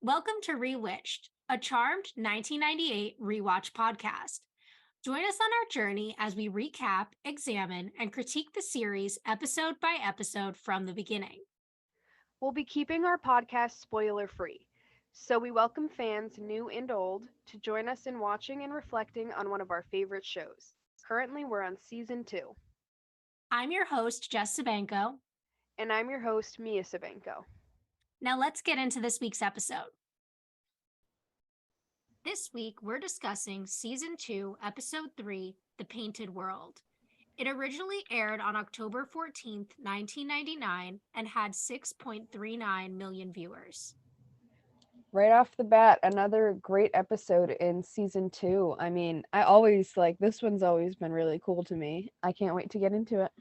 Welcome to Rewitched, a charmed 1998 rewatch podcast. Join us on our journey as we recap, examine, and critique the series episode by episode from the beginning. We'll be keeping our podcast spoiler free, so we welcome fans new and old to join us in watching and reflecting on one of our favorite shows. Currently, we're on season 2, I'm your host, Jess Sabanko. and I'm your host, Mia Sabenko. Now let's get into this week's episode. This week, we're discussing Season 2, Episode 3, The Painted World. It originally aired on October 14th, 1999, and had 6.39 million viewers. Right off the bat, another great episode in season 2. I mean, I always this one's always been really cool to me. I can't wait to get into it.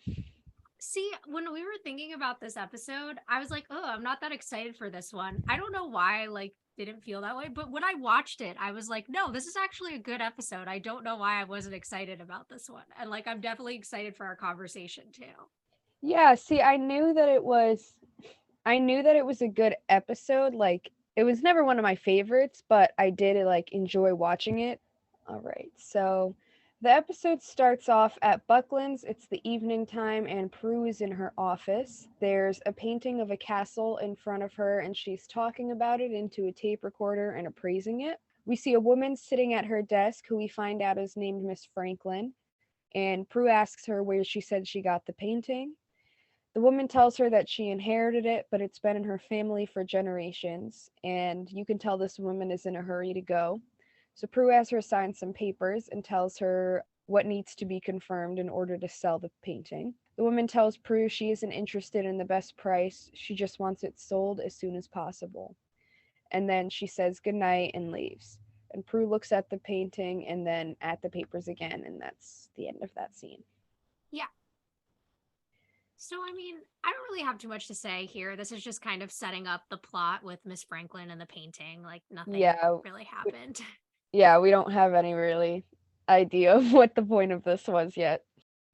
See, when we were thinking about this episode, I was like, oh, I'm not that excited for this one. I don't know why I didn't feel that way, but when I watched it, I was like, no, this is actually a good episode. I don't know why I wasn't excited about this one. And I'm definitely excited for our conversation too. Yeah, see, I knew that it was a good episode. It was never one of my favorites, but I did enjoy watching it. All right. So, the episode starts off at Buckland's. It's the evening time, and Prue is in her office. There's a painting of a castle in front of her, and she's talking about it into a tape recorder and appraising it. We see a woman sitting at her desk who we find out is named Miss Franklin, and Prue asks her where she said she got the painting. The woman tells her that she inherited it, but it's been in her family for generations, and you can tell this woman is in a hurry to go. So Prue has her sign some papers and tells her what needs to be confirmed in order to sell the painting. The woman tells Prue she isn't interested in the best price, she just wants it sold as soon as possible. And then she says goodnight and leaves. And Prue looks at the painting and then at the papers again, and that's the end of that scene. Yeah. So, I don't really have too much to say here. This is just kind of setting up the plot with Miss Franklin and the painting. Nothing Yeah, really happened. yeah, we don't have any really idea of what the point of this was yet.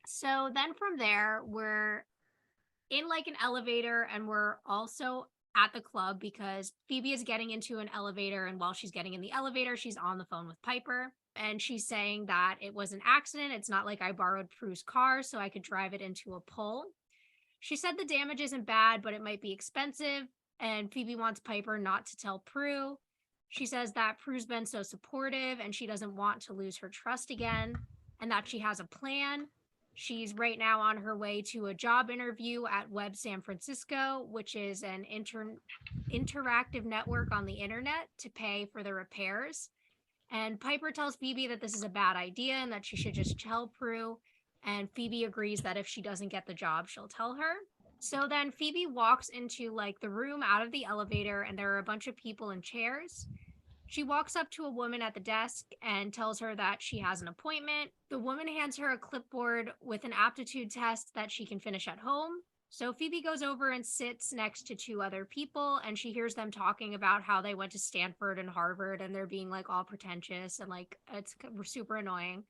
So then from there, we're in an elevator, and we're also at the club because Phoebe is getting into an elevator, and while she's getting in the elevator, she's on the phone with Piper, and she's saying that it was an accident. It's not like I borrowed Prue's car so I could drive it into a pole. She said the damage isn't bad, but it might be expensive, and Phoebe wants Piper not to tell Prue. She says that Prue's been so supportive and she doesn't want to lose her trust again, and that she has a plan. She's right now on her way to a job interview at Web San Francisco, which is an interactive network on the internet to pay for the repairs. And Piper tells Phoebe that this is a bad idea and that she should just tell Prue. And Phoebe agrees that if she doesn't get the job, she'll tell her. So then Phoebe walks into the room out of the elevator, and there are a bunch of people in chairs. She walks up to a woman at the desk and tells her that she has an appointment. The woman hands her a clipboard with an aptitude test that she can finish at home. So Phoebe goes over and sits next to two other people, and she hears them talking about how they went to Stanford and Harvard, and they're being all pretentious, and it's super annoying.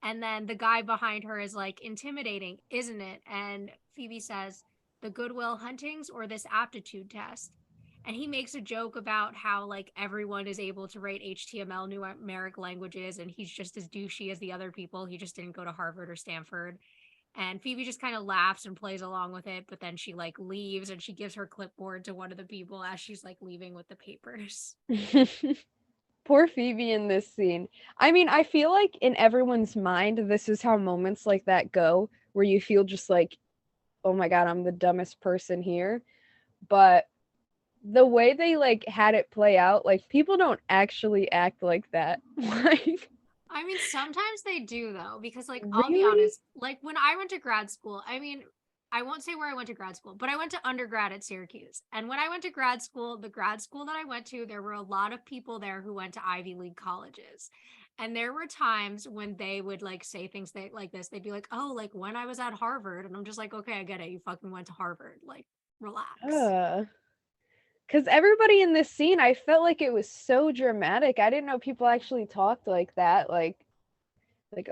And then the guy behind her is intimidating, isn't it? And Phoebe says, the Goodwill Huntings or this aptitude test? And he makes a joke about how everyone is able to write HTML numeric languages, and he's just as douchey as the other people. He just didn't go to Harvard or Stanford. And Phoebe just kind of laughs and plays along with it, but then she leaves, and she gives her clipboard to one of the people as she's leaving with the papers. Poor Phoebe in this scene. I mean, I feel like in everyone's mind, this is how moments like that go, where you feel just oh my god, I'm the dumbest person here. But the way they had it play out, people don't actually act like that. Sometimes they do though, because I'll be Really? honest, when I went to grad school, I won't say where I went to grad school, but I went to undergrad at Syracuse. And when I went to grad school, the grad school that I went to, there were a lot of people there who went to Ivy League colleges. And there were times when they would say things like this. They'd be like, oh, when I was at Harvard. And I'm just like, okay, I get it. You fucking went to Harvard. Relax. Because everybody in this scene, I felt like it was so dramatic. I didn't know people actually talked like that.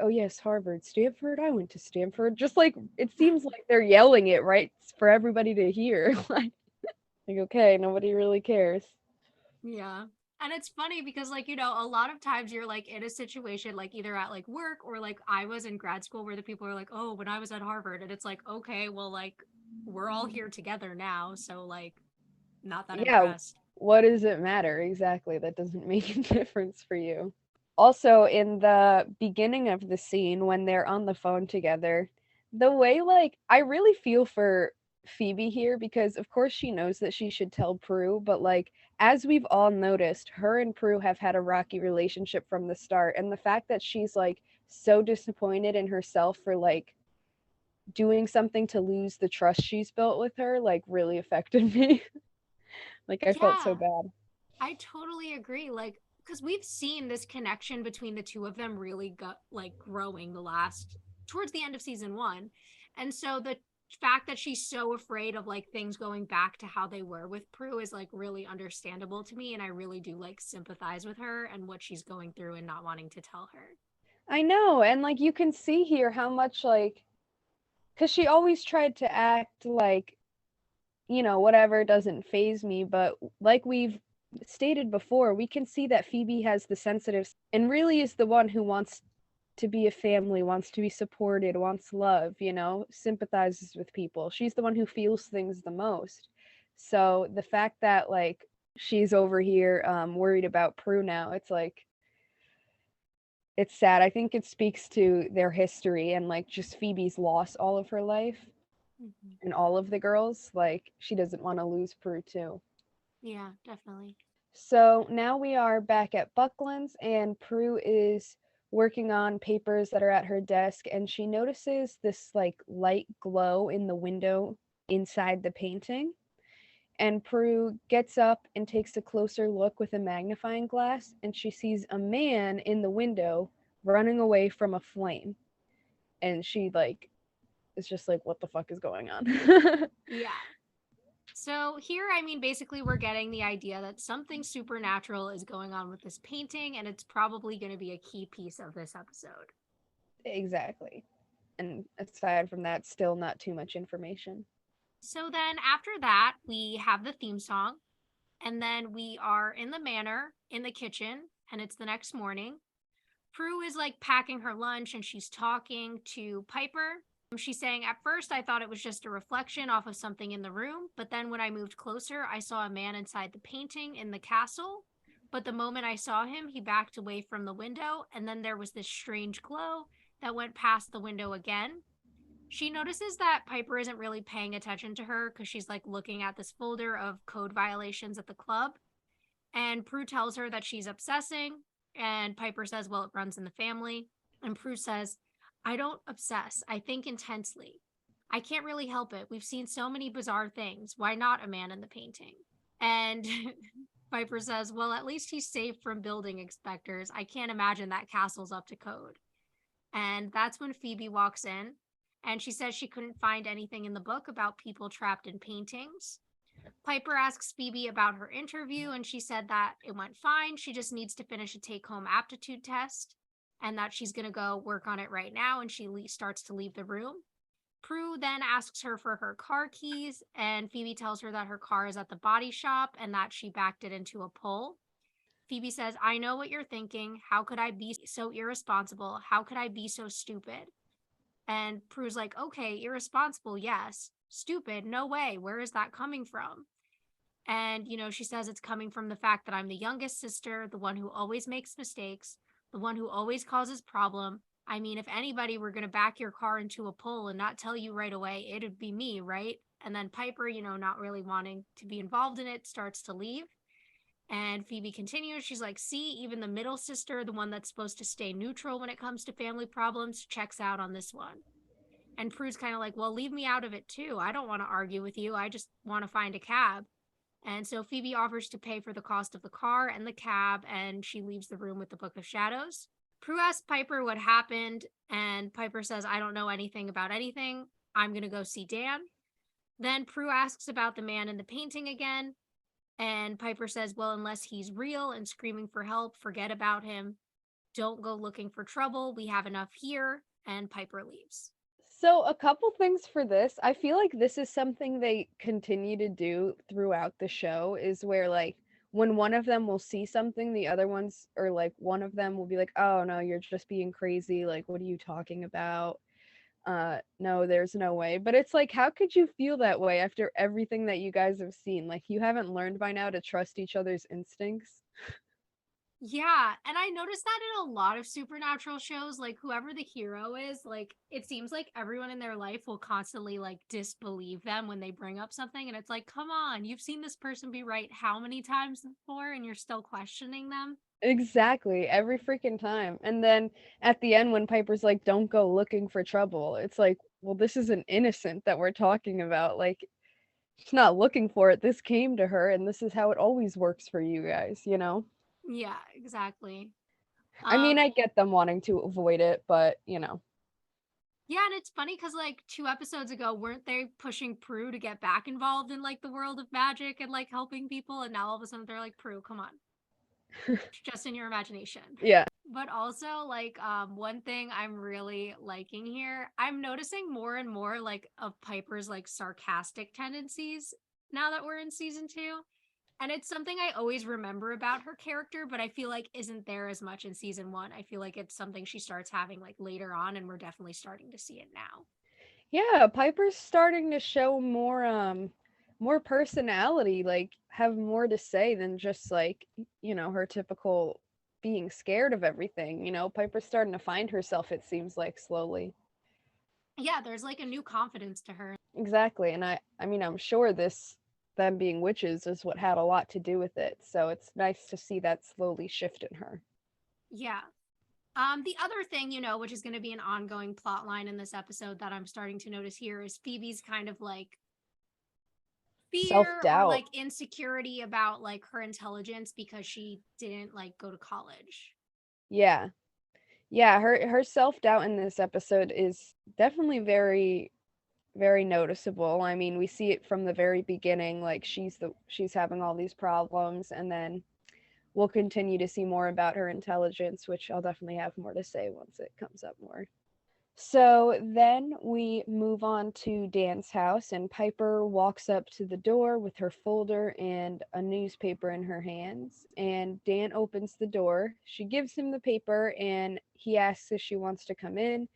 Oh yes, Harvard, Stanford, I went to Stanford. Just it seems like they're yelling it right for everybody to hear. Okay, nobody really cares. Yeah. And it's funny because, like, a lot of times you're like in a situation, like either at like work or like I was in grad school where the people are like, oh, when I was at Harvard. And it's like, okay, well, like, we're all here together now. So, like, not that Yeah, impressed. what does it matter? Exactly. That doesn't make a difference for you. Also, in the beginning of the scene when they're on the phone together, the way, like, I really feel for Phoebe here because, of course, she knows that she should tell Prue, but, like, as we've all noticed, her and Prue have had a rocky relationship from the start. And the fact that she's, like, so disappointed in herself for, like, doing something to lose the trust she's built with her, like, really affected me. Like, I felt so Yeah, bad. I totally agree. Like, because we've seen this connection between the two of them really like growing towards the end of season one. And so the fact that she's so afraid of like things going back to how they were with Prue is like really understandable to me. And I really do like sympathize with her and what she's going through and not wanting to tell her. I know, and, like, you can see here how much, like, because she always tried to act like, whatever doesn't phase me, but like we've stated before, we can see that Phoebe has the sensitive and really is the one who wants to be a family, wants to be supported, wants love, sympathizes with people. She's the one who feels things the most. So the fact that, like, she's over here worried about Prue now, it's like it's sad. I think it speaks to their history and, like, just Phoebe's lost all of her life Mm-hmm. and all of the girls. Like, she doesn't want to lose Prue too. Yeah, definitely. So now we are back at Buckland's, and Prue is working on papers that are at her desk, and she notices this, like, light glow in the window inside the painting. And Prue gets up and takes a closer look with a magnifying glass, and she sees a man in the window running away from a flame. And she, like, is just like, what the fuck is going on? Yeah. So here, I mean, basically, we're getting the idea that something supernatural is going on with this painting, and it's probably going to be a key piece of this episode. Exactly. And aside from that, still not too much information. So then after that, we have the theme song, and then we are in the manor in the kitchen, and it's the next morning. Prue is like packing her lunch and she's talking to Piper. She's saying, at first, I thought it was just a reflection off of something in the room, but then when I moved closer, I saw a man inside the painting in the castle. But the moment I saw him, he backed away from the window, and then there was this strange glow that went past the window again. She notices that Piper isn't really paying attention to her because she's like looking at this folder of code violations at the club. And Prue tells her that she's obsessing. And Piper says, well, it runs in the family. And Prue says, I don't obsess. I think intensely. I can't really help it. We've seen so many bizarre things. Why not a man in the painting? And Piper says, well, at least he's safe from building inspectors. I can't imagine that castle's up to code. And that's when Phoebe walks in and she says she couldn't find anything in the book about people trapped in paintings. Piper asks Phoebe about her interview, and she said that it went fine. She just needs to finish a take home aptitude test and that she's going to go work on it right now. And she starts to leave the room. Prue then asks her for her car keys, and Phoebe tells her that her car is at the body shop and that she backed it into a pole. Phoebe says, I know what you're thinking. How could I be so irresponsible? How could I be so stupid? And Prue's like, okay, irresponsible, yes. Stupid, no way. Where is that coming from? And, she says it's coming from the fact that I'm the youngest sister, the one who always makes mistakes, the one who always causes problem. I mean, if anybody were going to back your car into a pole and not tell you right away, it'd be me, right? And then Piper, not really wanting to be involved in it, starts to leave. And Phoebe continues. She's like, see, even the middle sister, the one that's supposed to stay neutral when it comes to family problems, checks out on this one. And Prue's kind of like, well, leave me out of it too. I don't want to argue with you. I just want to find a cab. And so Phoebe offers to pay for the cost of the car and the cab, and she leaves the room with the Book of Shadows. Prue asks Piper what happened, and Piper says, I don't know anything about anything. I'm going to go see Dan. Then Prue asks about the man in the painting again, and Piper says, well, unless he's real and screaming for help, forget about him. Don't go looking for trouble. We have enough here. And Piper leaves. So, a couple things for this. I feel like this is something they continue to do throughout the show, is where, like, when one of them will see something, the other ones, or like one of them will be like, oh no, you're just being crazy. Like, what are you talking about? No, there's no way. But it's like, how could you feel that way after everything that you guys have seen? Like, you haven't learned by now to trust each other's instincts. Yeah, and I noticed that in a lot of supernatural shows, like whoever the hero is, like it seems like everyone in their life will constantly like disbelieve them when they bring up something, and it's like, come on, you've seen this person be right how many times before and you're still questioning them? Exactly, every freaking time. And then at the end, when Piper's like, don't go looking for trouble, it's like, well, this is an innocent that we're talking about. Like, she's not looking for it. This came to her, and this is how it always works for you guys, you know? Yeah, exactly. I mean, Um I get them wanting to avoid it, but, you know. yeah, and it's funny because like 2 episodes ago, weren't they pushing Prue to get back involved in like the world of magic and like helping people, and now all of a sudden they're like, Prue, come on. Just in your imagination. Yeah. But also like one thing I'm really liking here, I'm noticing more and more like of Piper's like sarcastic tendencies now that we're in season 2. And it's something I always remember about her character, but I feel like isn't there as much in season 1. I feel like it's something she starts having like later on, and we're definitely starting to see it now. Yeah, Piper's starting to show more personality, like have more to say than just like, you know, her typical being scared of everything. You know, Piper's starting to find herself, it seems like, slowly. Yeah, there's like a new confidence to her. Exactly. And I mean, I'm sure this them being witches is what had a lot to do with it. So it's nice to see that slowly shift in her. Yeah. The other thing, which is going to be an ongoing plot line in this episode that I'm starting to notice here is Phoebe's kind of like fear or Self-doubt. like insecurity about like her intelligence because she didn't like go to college. Yeah. Yeah, her self-doubt in this episode is definitely very noticeable. I mean, we see it from the very beginning, like she's having all these problems, and then we'll continue to see more about her intelligence, which I'll definitely have more to say once it comes up more. So then we move on to Dan's house, and Piper walks up to the door with her folder and a newspaper in her hands. And Dan opens the door. She gives him the paper, and he asks if she wants to come in.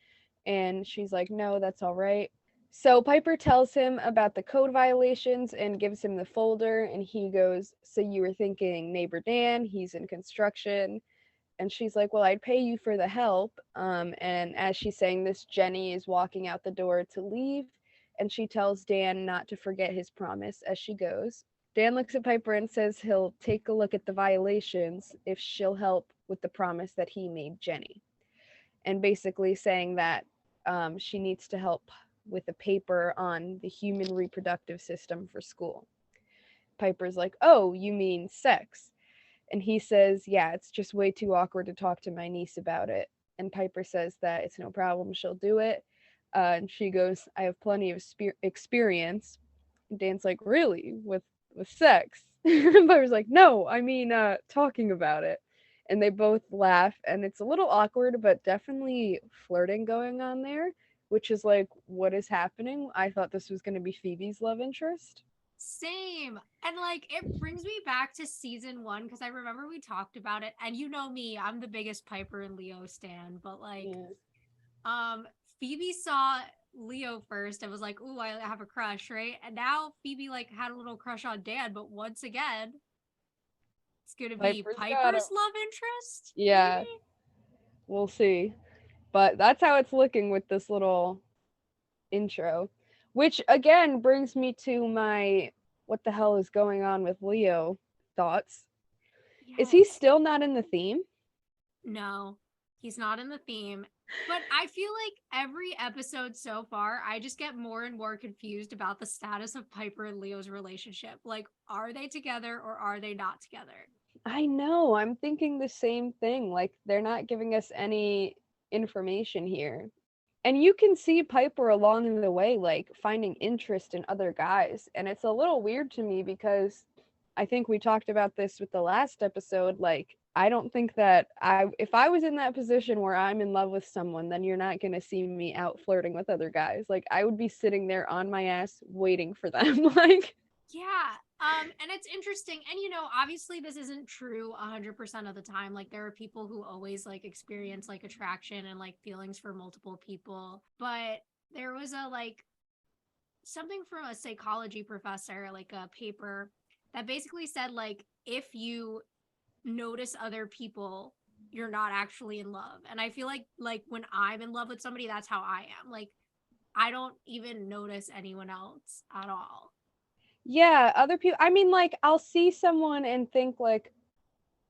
And she's like, no, that's all right. So Piper tells him about the code violations and gives him the folder. And he goes, so you were thinking neighbor Dan, he's in construction. And she's like, well, I'd pay you for the help. And as she's saying this, Jenny is walking out the door to leave, and she tells Dan not to forget his promise as she goes. Dan looks at Piper and says he'll take a look at the violations if she'll help with the promise that he made Jenny, and basically saying that she needs to help with a paper on the human reproductive system for school. Piper's like, oh, you mean sex? And he says, yeah, it's just way too awkward to talk to my niece about it. And Piper says that it's no problem, she'll do it. And she goes, I have plenty of experience. And Dan's like, really? With sex? And Piper's like, no, I mean, talking about it. And they both laugh, and it's a little awkward, but definitely flirting going on there, which is like, what is happening? I thought this was going to be Phoebe's love interest. Same. And like it brings me back to season 1 because I remember we talked about it, and you know me, I'm the biggest Piper and Leo stan, but like Yeah. Phoebe saw Leo first and was like, "Ooh, I have a crush," right? And now Phoebe like had a little crush on Dan, but once again, it's gonna be Piper's got it. Piper's love interest, Yeah, maybe. we'll see. But that's how it's looking with this little intro. Which again brings me to my what the hell is going on with Leo thoughts. Is he Yes. still not in the theme? No, he's not in the theme. But I feel like every episode so far, I just get more and more confused about the status of Piper and Leo's relationship. Like, are they together or are they not together? I know, I'm thinking the same thing. Like, they're not giving us any information here. And you can see Piper along the way, like, finding interest in other guys. And it's a little weird to me because I think we talked about this with the last episode. Like, I don't think that if I was in that position where I'm in love with someone, then you're not going to see me out flirting with other guys. Like, I would be sitting there on my ass waiting for them. Like, Yeah. And it's interesting. And obviously this isn't true 100% of the time. Like there are people who always like experience like attraction and like feelings for multiple people. But there was a like something from a psychology professor, like a paper that basically said like if you notice other people, you're not actually in love. And I feel like when I'm in love with somebody, that's how I am. Like I don't even notice anyone else at all. Yeah, other people, I mean, like, I'll see someone and think, like,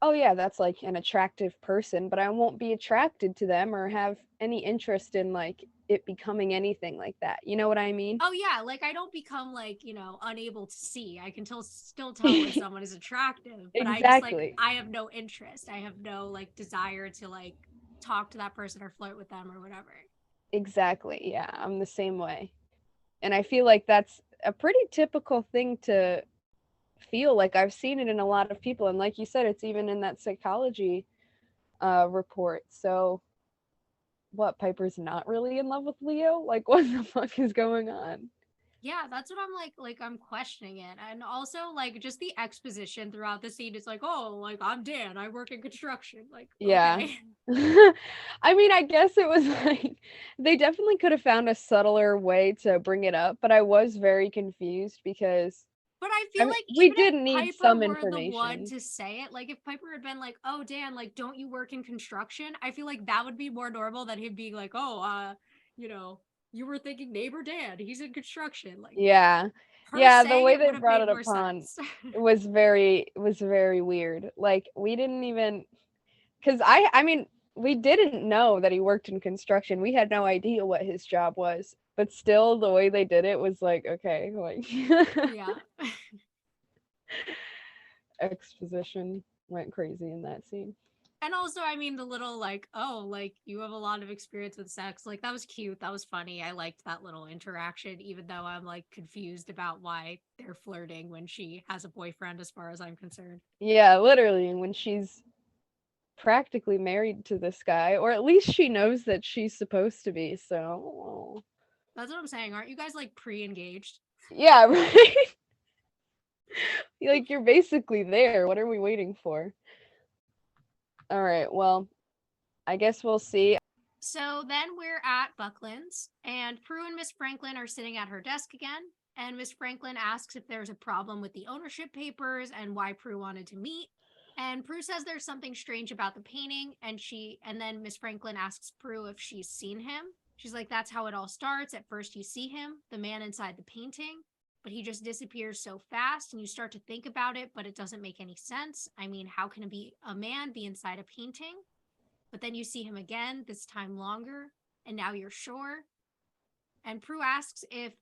oh, yeah, that's like an attractive person, but I won't be attracted to them or have any interest in, like, it becoming anything like that. You know what I mean? Oh yeah, like I don't become like, unable to see. I can still tell when someone is attractive, but I just like Exactly. I have no interest. I have no like desire to like talk to that person or flirt with them or whatever. Exactly. Yeah, I'm the same way. And I feel like that's a pretty typical thing to feel. Like, I've seen it in a lot of people. And like you said, it's even in that psychology report. So, what, Piper's not really in love with Leo? Like, what the fuck is going on? Yeah, that's what I'm like I'm questioning it. And also like just the exposition throughout the scene is like, "Oh, like I'm Dan. I work in construction." Like, Yeah. okay. I mean, I guess it was like they definitely could have found a subtler way to bring it up, but I was very confused because But I I feel mean, like we even if did need Piper some were the one information. to say it, like if Piper had been like, "Oh, Dan, like don't you work in construction?" I feel like that would be more normal than him being like, "Oh, you know, you were thinking neighbor Dan, he's in construction." Like Yeah. her Yeah, the saying way it they would have brought made it more upon sense. was very weird. Like, we didn't even, cuz I mean, we didn't know that he worked in construction. We had no idea what his job was. But still, the way they did it was like, okay, like Yeah. exposition went crazy in that scene. And also, I mean, the little like, "Oh, like you have a lot of experience with sex." Like that was cute. That was funny. I liked that little interaction, even though I'm like confused about why they're flirting when she has a boyfriend, as far as I'm concerned. Yeah, literally, when she's practically married to this guy, or at least she knows that she's supposed to be. So, That's what I'm saying. Aren't you guys like pre-engaged? yeah, right. Like, you're basically there. What are we waiting for? All right. Well, I guess we'll see. So then we're at Buckland's, and Prue and Miss Franklin are sitting at her desk again. And Miss Franklin asks if there's a problem with the ownership papers and why Prue wanted to meet. And Prue says there's something strange about the painting, and then Miss Franklin asks Prue if she's seen him. She's like, "That's how it all starts. At first you see him, the man inside the painting, but he just disappears so fast and you start to think about it, but it doesn't make any sense. I mean, how can a man be inside a painting? But then you see him again, this time longer, and now you're sure." And Prue asks if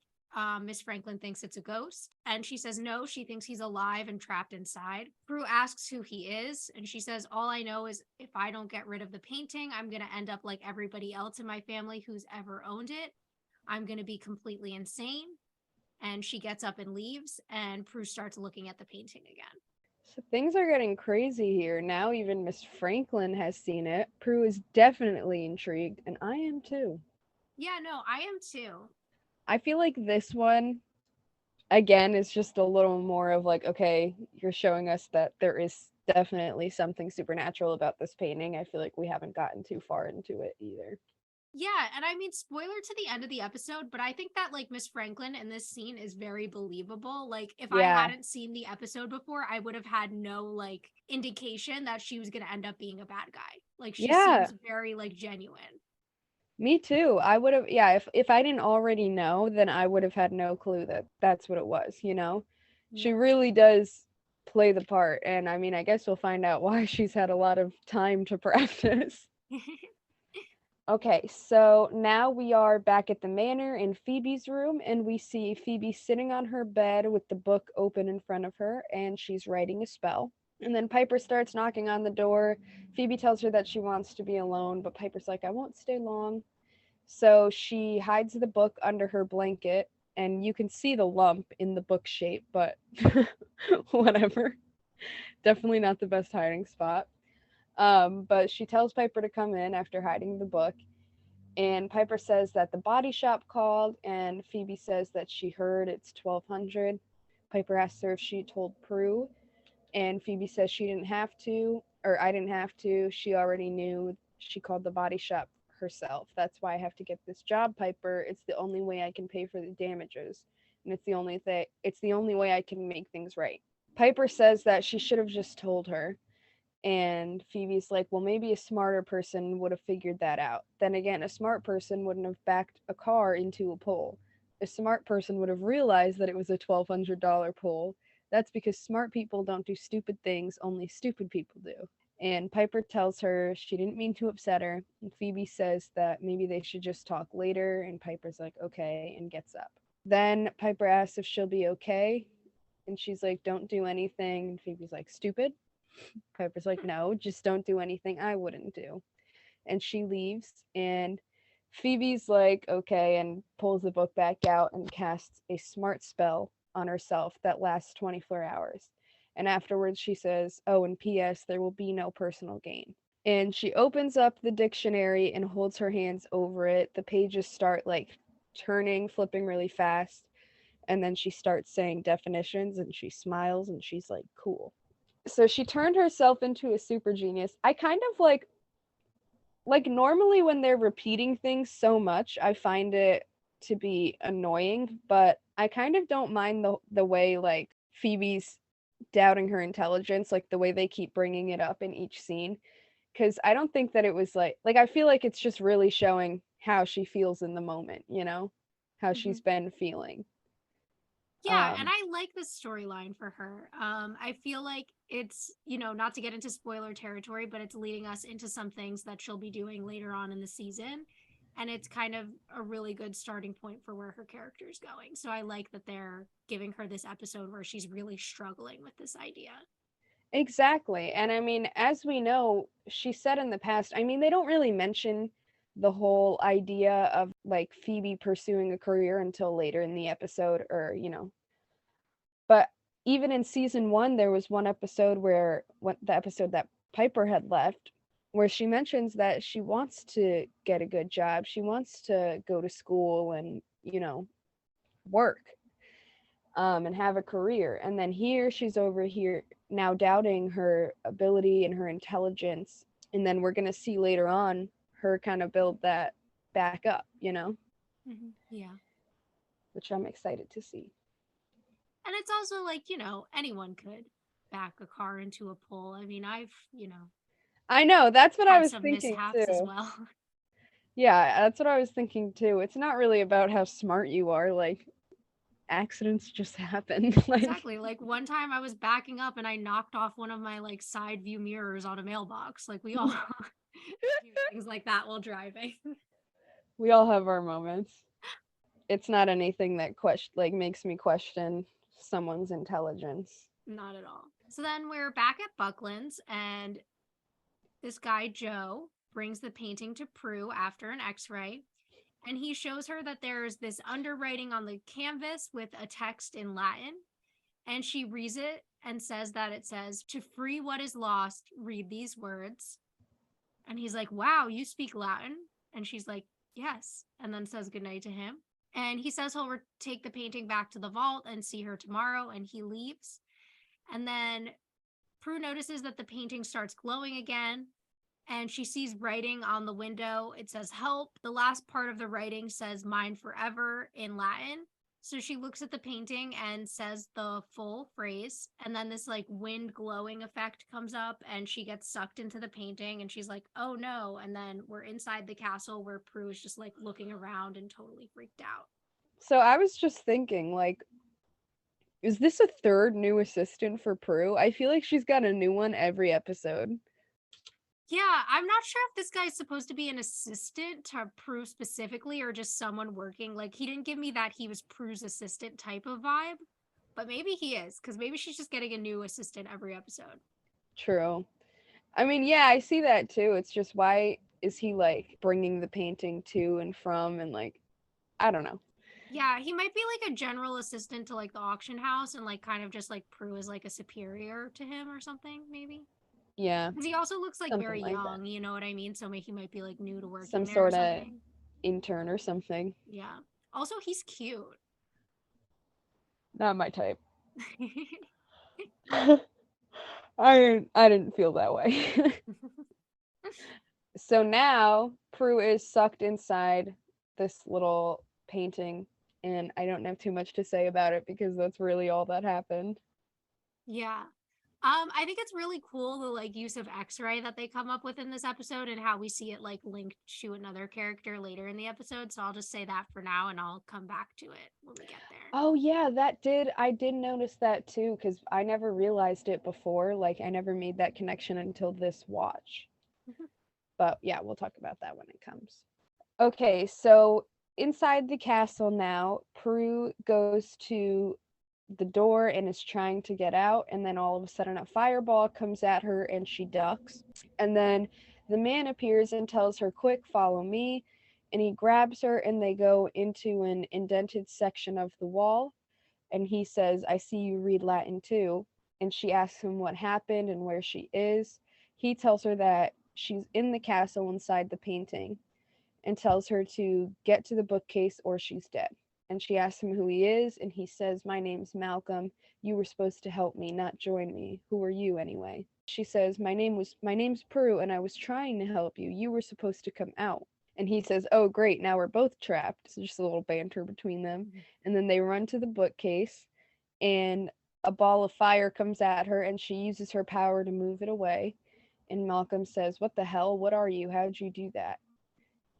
Miss Franklin thinks it's a ghost, and she says no, she thinks he's alive and trapped inside. Prue asks who he is, and she says, "All I know is if I don't get rid of the painting, I'm going to end up like everybody else in my family who's ever owned it. I'm going to be completely insane." And she gets up and leaves, and Prue starts looking at the painting again. So things are getting crazy here. Now even Miss Franklin has seen it. Prue is definitely intrigued, and I am too. Yeah, no, I am too. I feel like this one, again, is just a little more of like, okay, you're showing us that there is definitely something supernatural about this painting. I feel like we haven't gotten too far into it either. Yeah, and I mean, spoiler to the end of the episode, but I think that like Miss Franklin in this scene is very believable. Like, if I Yeah. hadn't seen the episode before, I would have had no like indication that she was going to end up being a bad guy. Like, she Yeah, seems very like genuine. me too. I would have, yeah, if I didn't already know, then I would have had no clue that that's what it was, you know? She Yeah. really does play the part, and I mean, I guess we'll find out why she's had a lot of time to practice. Okay, so now we are back at the manor in Phoebe's room, and we see Phoebe sitting on her bed with the book open in front of her, and she's writing a spell. And then Piper starts knocking on the door. Phoebe tells her that she wants to be alone, but Piper's like, I won't stay long. So she hides the book under her blanket, and you can see the lump in the book shape, but whatever. Definitely not the best hiding spot. But she tells Piper to come in after hiding the book, and Piper says that the body shop called, and Phoebe says that she heard it's 1200. Piper asks her if she told Prue, and Phoebe says she didn't have to, or I didn't have to. She already knew. She called the body shop herself. That's why I have to get this job, Piper. It's the only way I can pay for the damages, and it's the only thing. It's the only way I can make things right. Piper says that she should have just told her, and Phoebe's like, well, maybe a smarter person would have figured that out. Then again, a smart person wouldn't have backed a car into a pole. A smart person would have realized that it was a $1,200 pole. That's because smart people don't do stupid things, only stupid people do. And Piper tells her she didn't mean to upset her. And Phoebe says that maybe they should just talk later. And Piper's like, okay, and gets up. Then Piper asks if she'll be okay. And she's like, don't do anything. And Phoebe's like, stupid? Piper's like, no, just don't do anything I wouldn't do. And she leaves. And Phoebe's like, okay, and pulls the book back out and casts a smart spell on herself that lasts 24 hours. And afterwards she says, oh, and P.S., there will be no personal gain. And she opens up the dictionary and holds her hands over it. The pages start like turning, flipping really fast. And then she starts saying definitions and she smiles and she's like, cool. So she turned herself into a super genius. I kind of like normally when they're repeating things so much, I find it to be annoying, but I kind of don't mind the way like Phoebe's doubting her intelligence, like the way they keep bringing it up in each scene, because I don't think that it was like I feel like it's just really showing how she feels in the moment, you know, how she's been feeling. Yeah, and I like this storyline for her. I feel like it's, not to get into spoiler territory, but it's leading us into some things that she'll be doing later on in the season. And it's kind of a really good starting point for where her character is going. So I like that they're giving her this episode where she's really struggling with this idea. Exactly. And I mean, as we know, she said in the past, I mean, they don't really mention the whole idea of like Phoebe pursuing a career until later in the episode, or, but even in season 1, there was one episode where the episode that Piper had left, where she mentions that she wants to get a good job. She wants to go to school and, work, and have a career. And then here she's over here now doubting her ability and her intelligence. And then we're going to see later on her kind of build that back up, Yeah. which I'm excited to see. And it's also like, anyone could back a car into a pole. I mean, I know, that's what I had was some thinking mishaps too. as well. Yeah, that's what I was thinking too. It's not really about how smart you are. Like, accidents just happen. Like, Exactly. Like one time I was backing up and I knocked off one of my like side view mirrors on a mailbox. Like we all do things like that while driving. we all have our moments. It's not anything that makes me question someone's intelligence. Not at all. So then we're back at Buckland's and this guy Joe brings the painting to Prue after an x-ray. And he shows her that there's this underwriting on the canvas with a text in Latin. And she reads it and says that it says, to free what is lost, read these words. And he's like, wow, you speak Latin? And she's like, yes. And then says goodnight to him. And he says he'll take the painting back to the vault and see her tomorrow. And he leaves. And then Prue notices that the painting starts glowing again. And she sees writing on the window. It says help. The last part of the writing says mine forever in Latin. So she looks at the painting and says the full phrase. And then this like wind glowing effect comes up and she gets sucked into the painting and she's like, oh no. And then we're inside the castle where Prue is just like looking around and totally freaked out. So I was just thinking, like, is this a third new assistant for Prue? I feel like she's got a new one every episode. Yeah, I'm not sure if this guy's supposed to be an assistant to Prue specifically or just someone working. Like, he didn't give me that he was Prue's assistant type of vibe, but maybe he is, because maybe she's just getting a new assistant every episode. True. I mean, yeah, I see that too. It's just, why is he like bringing the painting to and from, and like, I don't know. Yeah, he might be like a general assistant to like the auction house and like kind of just like Prue is like a superior to him or something, maybe. Yeah. Because he also looks like Something very like young, that. you know what I mean? So he might be like new to working Some there or sort of something. intern or something. Yeah. Also, he's cute. Not my type. I didn't feel that way. So now Prue is sucked inside this little painting, and I don't have too much to say about it because that's really all that happened. Yeah. I think it's really cool the like use of X-ray that they come up with in this episode and how we see it like linked to another character later in the episode. So I'll just say that for now and I'll come back to it when we get there. Oh yeah, I did notice that too because I never realized it before. Like I never made that connection until this watch. But yeah, we'll talk about that when it comes. Okay, so inside the castle now, Prue goes to the door and is trying to get out, and then all of a sudden a fireball comes at her and she ducks. And then the man appears and tells her, "Quick, follow me." And he grabs her and they go into an indented section of the wall. And he says, "I see you read Latin too." And she asks him what happened and where she is. He tells her that she's in the castle inside the painting and tells her to get to the bookcase or she's dead. And she asks him who he is, and he says, "My name's Malcolm. You were supposed to help me, not join me. Who are you anyway?" She says, my name's Prue, and I was trying to help you. You were supposed to come out." And he says, "Oh great, now we're both trapped." So just a little banter between them. And then they run to the bookcase, and a ball of fire comes at her, and she uses her power to move it away. And Malcolm says, "What the hell? What are you? How'd you do that?"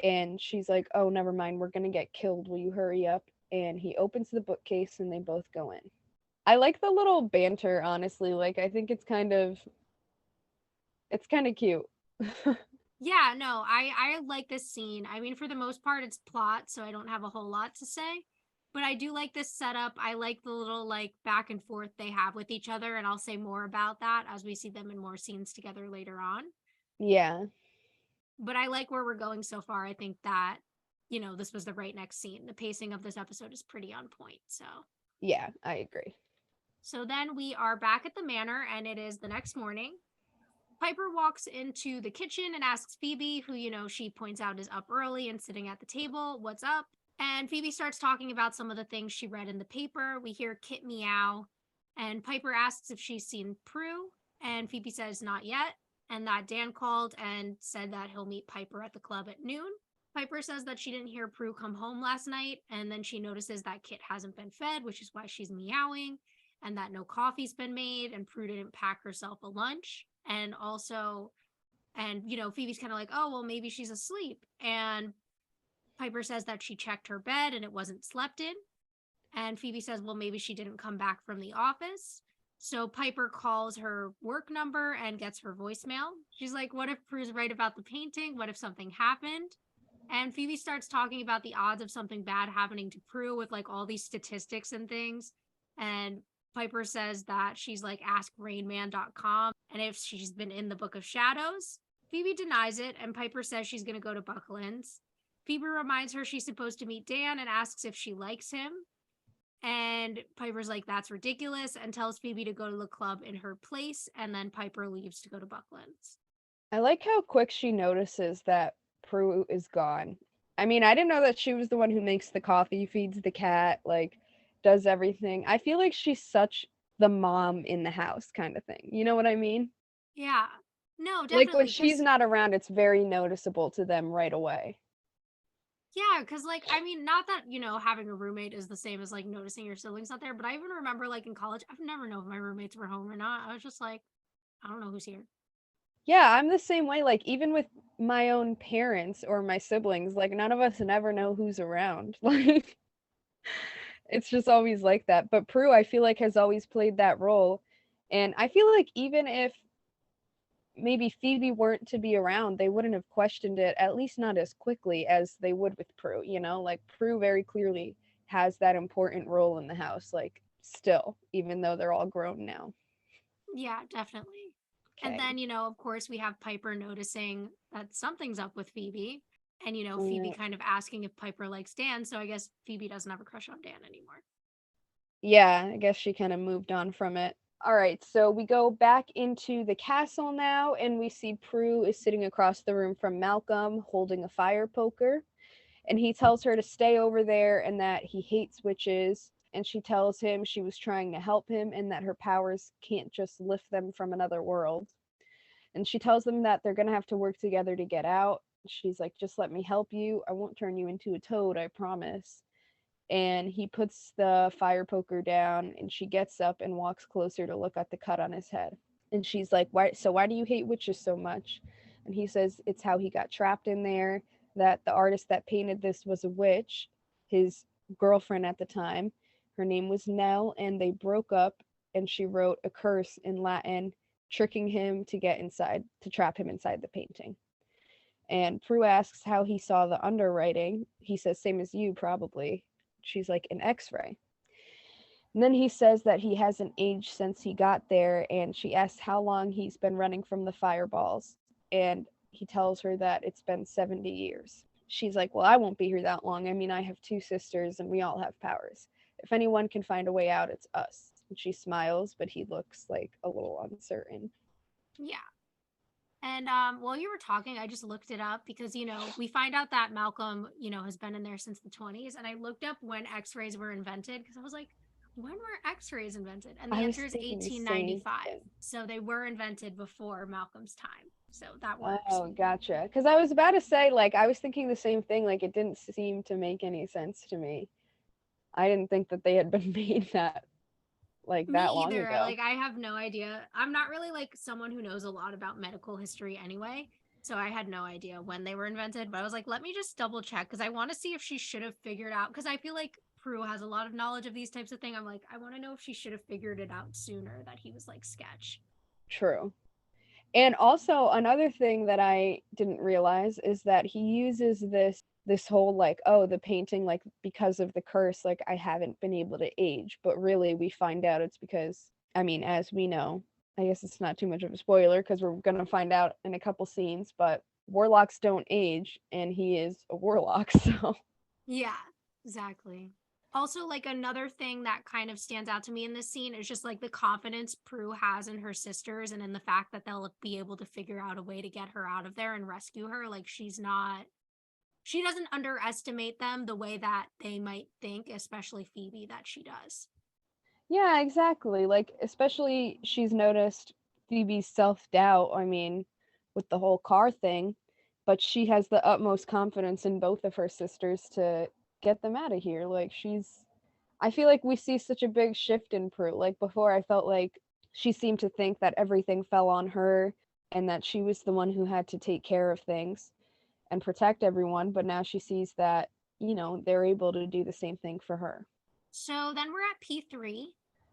And she's like, "Oh, never mind, we're gonna get killed, will you hurry up?" And he opens the bookcase and they both go in. I like the little banter, honestly. Like I think it's kind of cute. Yeah, no, I like this scene. I mean, for the most part, it's plot, so I don't have a whole lot to say. But I do like this setup. I like the little like back and forth they have with each other, and I'll say more about that as we see them in more scenes together later on. Yeah. But I like where we're going so far. I think that, this was the right next scene. The pacing of this episode is pretty on point. Yeah, I agree. So then we are back at the manor, and it is the next morning. Piper walks into the kitchen and asks Phoebe, who, she points out is up early and sitting at the table, what's up? And Phoebe starts talking about some of the things she read in the paper. We hear Kit meow, and Piper asks if she's seen Prue, and Phoebe says not yet, and that Dan called and said that he'll meet Piper at the club at noon. Piper says that she didn't hear Prue come home last night, and then she notices that Kit hasn't been fed, which is why she's meowing, and that no coffee's been made, and Prue didn't pack herself a lunch. And also, Phoebe's kind of like, oh, well, maybe she's asleep. And Piper says that she checked her bed and it wasn't slept in. And Phoebe says, well, maybe she didn't come back from the office. So Piper calls her work number and gets her voicemail. She's like, what if Prue's right about the painting? What if something happened? And Phoebe starts talking about the odds of something bad happening to Prue with like all these statistics and things. And Piper says that she's like askrainman.com and if she's been in the Book of Shadows. Phoebe denies it and Piper says she's going to go to Buckland's. Phoebe reminds her she's supposed to meet Dan and asks if she likes him. And Piper's like, that's ridiculous, and tells Phoebe to go to the club in her place. And then Piper leaves to go to Buckland's. I like how quick she notices that Prue is gone. I mean, I didn't know that she was the one who makes the coffee, feeds the cat, like does everything. I feel like she's such the mom in the house kind of thing. You know what I mean? Yeah. No, Like when definitely. she's not around, it's very noticeable to them right away. Yeah, because like I mean, not that having a roommate is the same as like noticing your siblings not there, but I even remember like in college, I've never known if my roommates were home or not. I was just like, I don't know who's here. Yeah, I'm the same way. Like even with my own parents or my siblings, like none of us never know who's around. Like it's just always like that. But Prue, I feel like has always played that role, and I feel like even if maybe Phoebe weren't to be around, they wouldn't have questioned it, at least not as quickly as they would with Prue, you know? Like Prue very clearly has that important role in the house, like still, even though they're all grown now. Yeah, definitely. And Okay. then, of course, we have Piper noticing that something's up with Phoebe. And, Phoebe Mm, kind of asking if Piper likes Dan. So I guess Phoebe doesn't have a crush on Dan anymore. yeah, I guess she kind of moved on from it. All right, so we go back into the castle now, and we see Prue is sitting across the room from Malcolm holding a fire poker. And he tells her to stay over there and that he hates witches and she tells him she was trying to help him and that her powers can't just lift them from another world. And she tells them that they're going to have to work together to get out. She's like, just let me help you. I won't turn you into a toad, I promise. And he puts the fire poker down, and she gets up and walks closer to look at the cut on his head. And she's like, why do you hate witches so much? And he says it's how he got trapped in there, that the artist that painted this was a witch, his girlfriend at the time. Her name was Nell, and they broke up, and she wrote a curse in Latin, tricking him to get inside, to trap him inside the painting. And Prue asks how he saw the underwriting. He says, same as you, probably. She's like, an x-ray. And then he says that he hasn't aged since he got there, and she asks how long he's been running from the fireballs. And he tells her that it's been 70 years. She's like, well, I won't be here that long. I mean, I have 2 sisters, and we all have powers. If anyone can find a way out, it's us. And she smiles, but he looks like a little uncertain. Yeah. And while you were talking, I just looked it up because, we find out that Malcolm, has been in there since the 20s. And I looked up when x-rays were invented because I was like, when were x-rays invented? And the answer is 1895. So they were invented before Malcolm's time. So that works. Oh, gotcha. Because I was about to say, like, I was thinking the same thing. Like, it didn't seem to make any sense to me. I didn't think that they had been made that long ago. Like, I have no idea. I'm not really like someone who knows a lot about medical history anyway. So I had no idea when they were invented, but I was like, let me just double check because I want to see if she should have figured out, because I feel like Prue has a lot of knowledge of these types of things. I'm like, I want to know if she should have figured it out sooner that he was like sketch. True. And also another thing that I didn't realize is that he uses this whole like, oh, the painting, like, because of the curse, like, I haven't been able to age. But really, we find out it's because, I mean, as we know, I guess it's not too much of a spoiler because we're going to find out in a couple scenes, but warlocks don't age, and he is a warlock, so. Yeah, exactly. Also, like, another thing that kind of stands out to me in this scene is just like the confidence Prue has in her sisters and in the fact that they'll be able to figure out a way to get her out of there and rescue her. Like, she doesn't underestimate them the way that they might think, especially Phoebe, that she does. Yeah, exactly. Like, especially she's noticed Phoebe's self-doubt, I mean, with the whole car thing, but she has the utmost confidence in both of her sisters to get them out of here. Like, I feel like we see such a big shift in Prue. Like, before, I felt like she seemed to think that everything fell on her and that she was the one who had to take care of things and protect everyone, but now she sees that, they're able to do the same thing for her. So then we're at P3,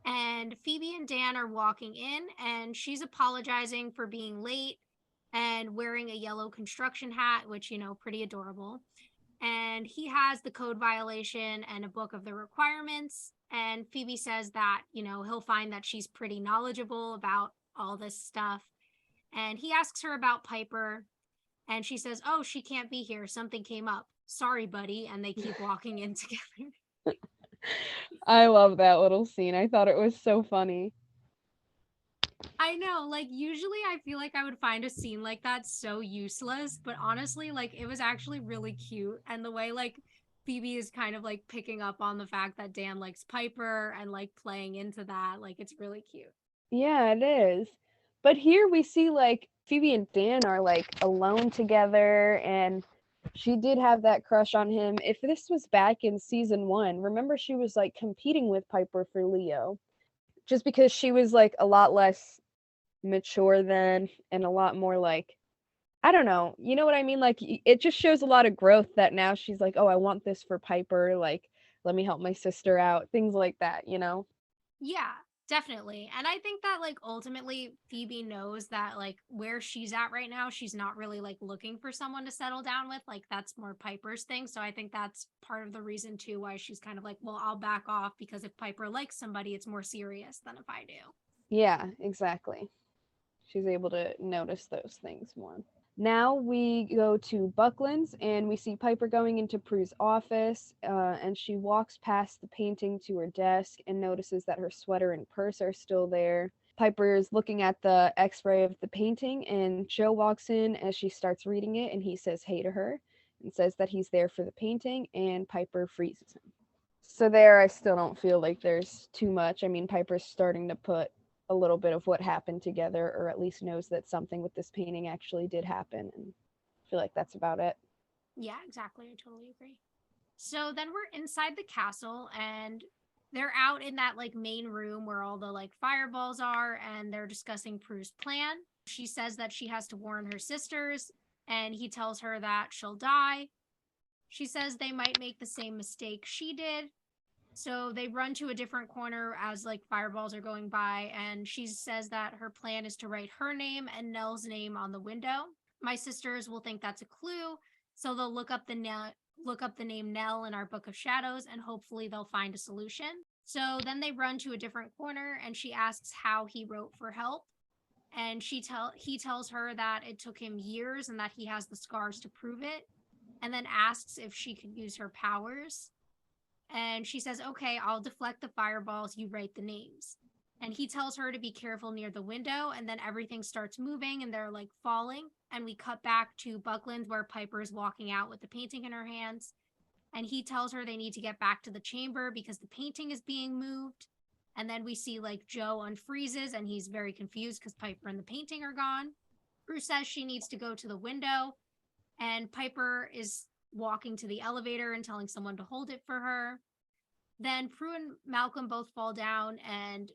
and Phoebe and Dan are walking in, and she's apologizing for being late and wearing a yellow construction hat, which, pretty adorable. And he has the code violation and a book of the requirements. And Phoebe says that, he'll find that she's pretty knowledgeable about all this stuff. And he asks her about Piper, and she says, oh, she can't be here. Something came up. Sorry, buddy. And they keep walking in together. I love that little scene. I thought it was so funny. I know, like, usually I feel like I would find a scene like that so useless, but honestly, like, it was actually really cute. And the way, like, Phoebe is kind of like picking up on the fact that Dan likes Piper and like playing into that, like, it's really cute. Yeah, it is. But here we see like Phoebe and Dan are like alone together, and she did have that crush on him. If this was back in season 1, remember she was like competing with Piper for Leo, just because she was like a lot less mature then and a lot more like, I don't know, you know what I mean? Like, it just shows a lot of growth that now she's like, oh, I want this for Piper, like, let me help my sister out, things like that, Yeah, definitely. And I think that, like, ultimately Phoebe knows that, like, where she's at right now, she's not really like looking for someone to settle down with. Like, that's more Piper's thing. So I think that's part of the reason too why she's kind of like, well, I'll back off, because if Piper likes somebody, it's more serious than if I do. Yeah, exactly. She's able to notice those things more. Now we go to Buckland's, and we see Piper going into Prue's office, and she walks past the painting to her desk and notices that her sweater and purse are still there. Piper is looking at the x-ray of the painting, and Joe walks in as she starts reading it, and he says hey to her and says that he's there for the painting, and Piper freezes him. So there, I still don't feel like there's too much. I mean, Piper's starting to put a little bit of what happened together, or at least knows that something with this painting actually did happen, and I feel like that's about it. Yeah, exactly. I totally agree. So then we're inside the castle and they're out in that like main room where all the like fireballs are and they're discussing Prue's plan. She says that she has to warn her sisters and he tells her that she'll die. She says they might make the same mistake she did. So they run to a different corner as like fireballs are going by and she says that her plan is to write her name and Nell's name on the window. My sisters will think that's a clue, so they'll look up the name Nell in our book of shadows and hopefully they'll find a solution. So then they run to a different corner and she asks how he wrote for help and he tells her that it took him years and that he has the scars to prove it and then asks if she could use her powers. And she says, "Okay, I'll deflect the fireballs, you write the names." And he tells her to be careful near the window and then everything starts moving and they're like falling and we cut back to Buckland where Piper is walking out with the painting in her hands and he tells her they need to get back to the chamber because the painting is being moved. And then we see like Joe unfreezes and he's very confused because Piper and the painting are gone. Bruce says she needs to go to the window and Piper is walking to the elevator and telling someone to hold it for her. Then Prue and Malcolm both fall down and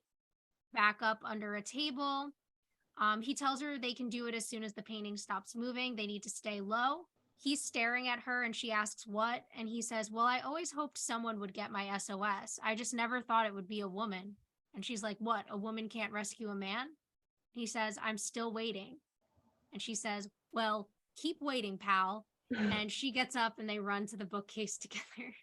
back up under a table. He tells her they can do it as soon as the painting stops moving. They need to stay low. He's staring at her and she asks what, and he says, "Well, I always hoped someone would get my SOS. I just never thought it would be a woman." And she's like, "What? A woman can't rescue a man?" He says, "I'm still waiting." And she says, "Well, keep waiting, pal." And she gets up and they run to the bookcase together.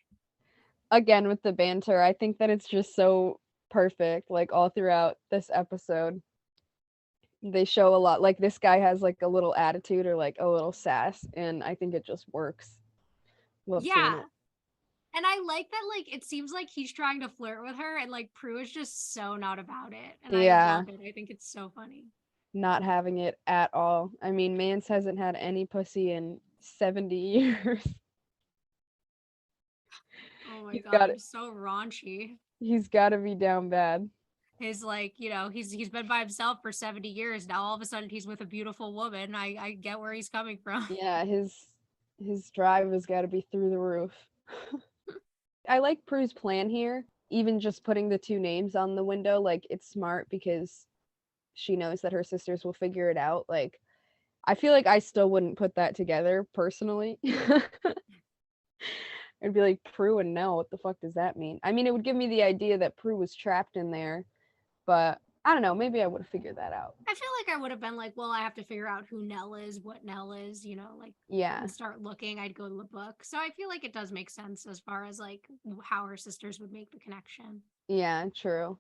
Again, with the banter, I think that it's just so perfect, like all throughout this episode. They show a lot, like this guy has like a little attitude or like a little sass, and I think it just works. Love seeing Yeah. it. And I like that, like, it seems like he's trying to flirt with her, and like Prue is just so not about it. And I Yeah, love it. I think it's so funny. not having it at all. I mean, Mance hasn't had any pussy in 70 years. Oh my He's got god, it. so raunchy. He's got to be down bad. His like, he's been by himself for 70 years. Now all of a sudden he's with a beautiful woman. I get where he's coming from. Yeah, his drive has got to be through the roof. I like Prue's plan here, even just putting the two names on the window. Like, it's smart because she knows that her sisters will figure it out. Like, I feel like I still wouldn't put that together personally. It'd be like Prue and Nell. What the fuck does that mean? I mean, it would give me the idea that Prue was trapped in there, but I don't know. Maybe I would have figured that out. I feel like I would have been like, well, I have to figure out who Nell is, what Nell is, like Yeah, and start looking. I'd go to the book. So I feel like it does make sense as far as like how her sisters would make the connection. yeah, true.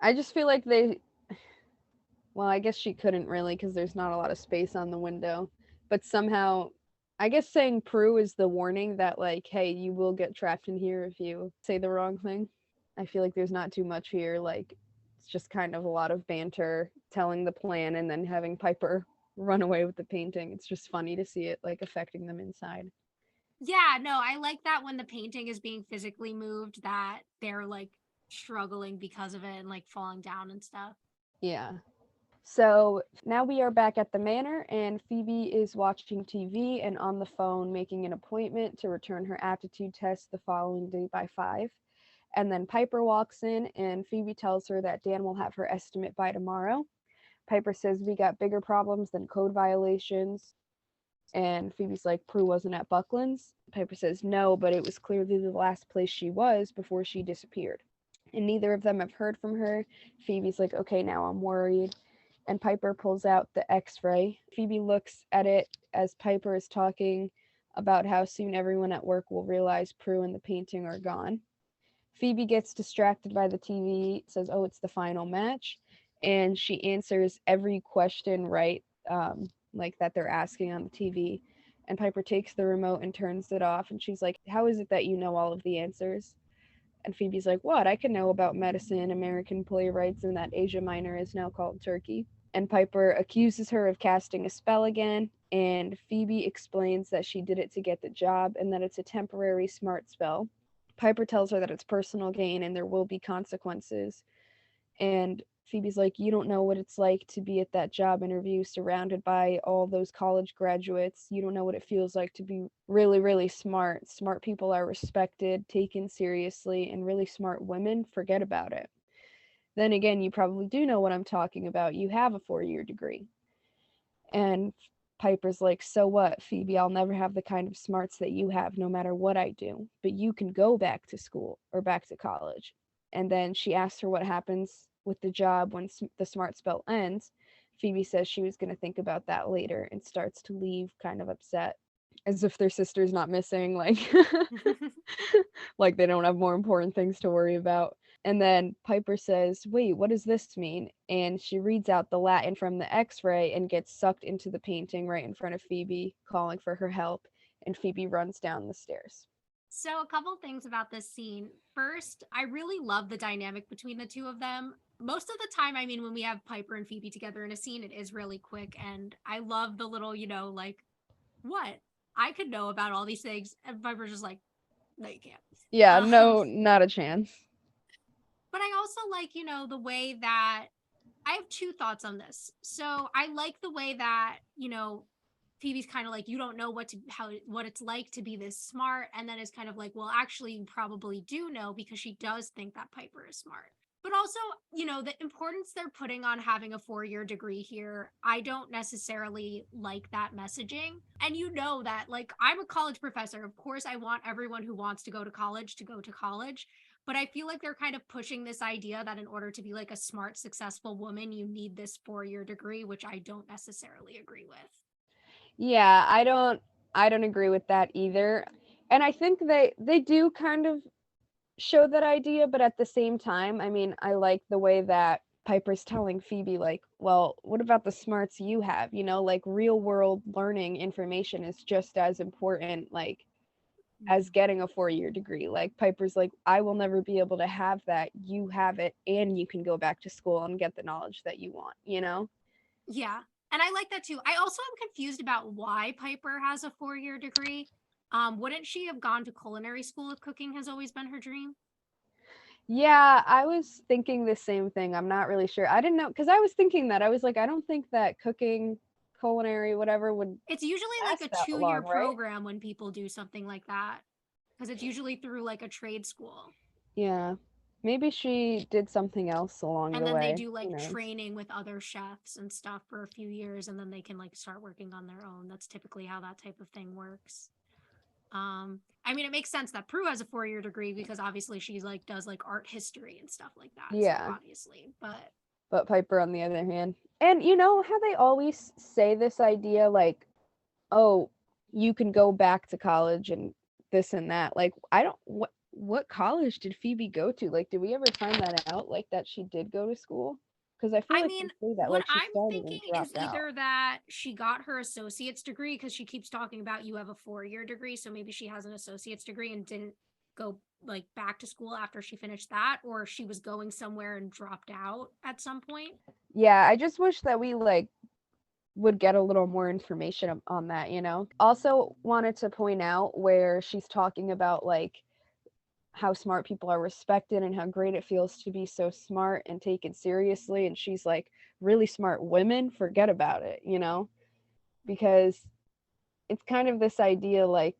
I just feel like they. Well, I guess she couldn't really because there's not a lot of space on the window. But somehow, I guess saying Prue is the warning that, like, hey, you will get trapped in here if you say the wrong thing. I feel like there's not too much here. Like, it's just kind of a lot of banter, telling the plan, and then having Piper run away with the painting. It's just funny to see it, like, affecting them inside. Yeah, no, I like that when the painting is being physically moved that they're like struggling because of it and like falling down and stuff. Yeah. So now we are back at the manor, and Phoebe is watching TV and on the phone making an appointment to return her aptitude test the following day by 5. And then Piper walks in, and Phoebe tells her that Dan will have her estimate by tomorrow. Piper says, "We got bigger problems than code violations." And Phoebe's like, "Prue wasn't at Buckland's?" Piper says, "No, but it was clearly the last place she was before she disappeared." And neither of them have heard from her. Phoebe's like, "Okay, now I'm worried." And Piper pulls out the x-ray. Phoebe looks at it as Piper is talking about how soon everyone at work will realize Prue and the painting are gone. Phoebe gets distracted by the TV, says, "Oh, it's the final match." And she answers every question right, like that they're asking on the TV. And Piper takes the remote and turns it off. And she's like, "How is it that you know all of the answers?" And Phoebe's like, "What? I can know about medicine, American playwrights, and that Asia Minor is now called Turkey." And Piper accuses her of casting a spell again. And Phoebe explains that she did it to get the job and that it's a temporary smart spell. Piper tells her that it's personal gain and there will be consequences. And Phoebe's like, you don't know what it's like to be at that job interview surrounded by all those college graduates. You don't know what it feels like to be really, really smart. Smart people are respected, taken seriously, and really smart women forget about it. Then again, you probably do know what I'm talking about. You have a 4-year degree. And Piper's like, so what, Phoebe? I'll never have the kind of smarts that you have no matter what I do. But you can go back to school or back to college. And then she asks her what happens with the job when the smart spell ends. Phoebe says she was going to think about that later and starts to leave kind of upset, as if their sister's not missing, like like they don't have more important things to worry about. And then Piper says, wait, what does this mean? And she reads out the Latin from the X-ray and gets sucked into the painting right in front of Phoebe, calling for her help. And Phoebe runs down the stairs. So, a couple things about this scene. First, I really love the dynamic between the two of them. Most of the time, I mean, when we have Piper and Phoebe together in a scene, it is really quick. And I love the little, like, what? I could know about all these things. And Piper's just like, no, you can't. Yeah, no, not a chance. But I also like, the way that I have two thoughts on this. So I like the way that, Phoebe's kind of like, you don't know what it's like to be this smart. And then it's kind of like, well, actually, you probably do know because she does think that Piper is smart. But also, the importance they're putting on having a 4-year degree here, I don't necessarily like that messaging. And that, like, I'm a college professor. Of course, I want everyone who wants to go to college to go to college. But I feel like they're kind of pushing this idea that in order to be like a smart, successful woman, you need this 4-year degree, which I don't necessarily agree with. Yeah, I don't agree with that either. And I think they do kind of show that idea, but at the same time, I mean, I like the way that Piper's telling Phoebe, like, well, what about the smarts you have? Like real world learning information is just as important, like, as getting a 4-year degree. Like Piper's like, I will never be able to have that. You have it, and you can go back to school and get the knowledge that you want, Yeah. And I like that too. I also am confused about why Piper has a 4-year degree. Wouldn't she have gone to culinary school if cooking has always been her dream? Yeah, I was thinking the same thing. I'm not really sure. I didn't know, because I was thinking that. I was like, I don't think that cooking, culinary, whatever would It's usually like last a that 2-year long, right? program when people do something like that. Because it's usually through like a trade school. Yeah. Maybe she did something else along And the then they way. do Who like knows? training with other chefs and stuff for a few years, and then they can like start working on their own. That's typically how that type of thing works. I mean, it makes sense that Prue has a 4-year degree because obviously she's like does like art history and stuff like that. Yeah. So obviously, But Piper, on the other hand. And you know how they always say this idea, like, oh, you can go back to college and this and that. Like, I don't, what college did Phoebe go to? Like, did we ever find that out? Like, that she did go to school? Because I feel I like mean, they say that, what like, she I'm started thinking and is dropped out. either that she got her associate's degree because she keeps talking about you have a 4-year degree, so maybe she has an associate's degree and didn't go like back to school after she finished that, or she was going somewhere and dropped out at some point. Yeah, I just wish that we, like, would get a little more information on that, Also wanted to point out where she's talking about, like, how smart people are respected and how great it feels to be so smart and taken seriously. And she's like, really smart women, forget about it, because it's kind of this idea, like,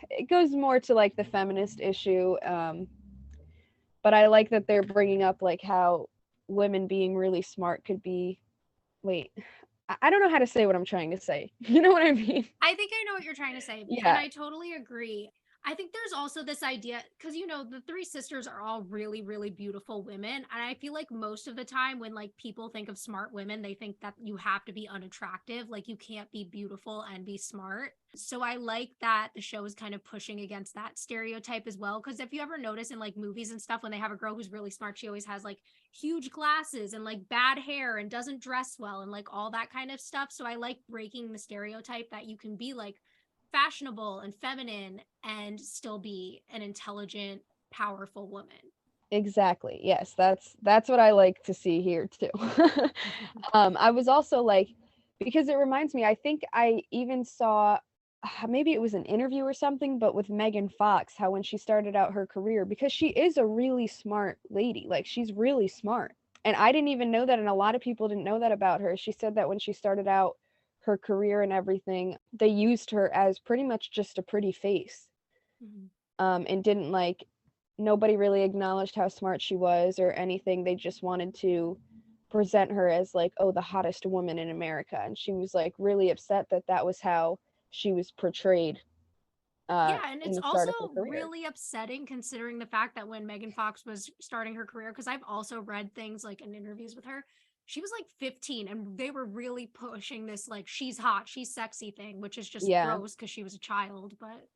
it goes more to like the feminist issue. But I like that they're bringing up like how women being really smart could be, wait, I don't know how to say what I'm trying to say. You know what I mean? I think I know what you're trying to say, Yeah. and I totally agree. I think there's also this idea because the three sisters are all really, really beautiful women, and I feel like most of the time when like people think of smart women, they think that you have to be unattractive, like you can't be beautiful and be smart. So I like that the show is kind of pushing against that stereotype as well. Because if you ever notice in like movies and stuff, when they have a girl who's really smart, she always has like huge glasses and like bad hair and doesn't dress well and like all that kind of stuff. So I like breaking the stereotype that you can be like fashionable and feminine and still be an intelligent, powerful woman. Exactly. Yes, that's what I like to see here too. I was also like, because it reminds me, I think I even saw maybe it was an interview or something, but with Megan Fox, how when she started out her career, because she is a really smart lady, like she's really smart. And I didn't even know that, and a lot of people didn't know that about her. She said that when she started out her career and everything, they used her as pretty much just a pretty face. Mhm. And didn't like, nobody really acknowledged how smart she was or anything. They just wanted to present her as like, oh, the hottest woman in America. And she was like really upset that that was how she was portrayed Yeah, and in it's the start also of her career. really upsetting considering the fact that when Megan Fox was starting her career, because I've also read things like in interviews with her, she was like 15 and they were really pushing this like she's hot, she's sexy thing, which is just Yeah, gross because she was a child. But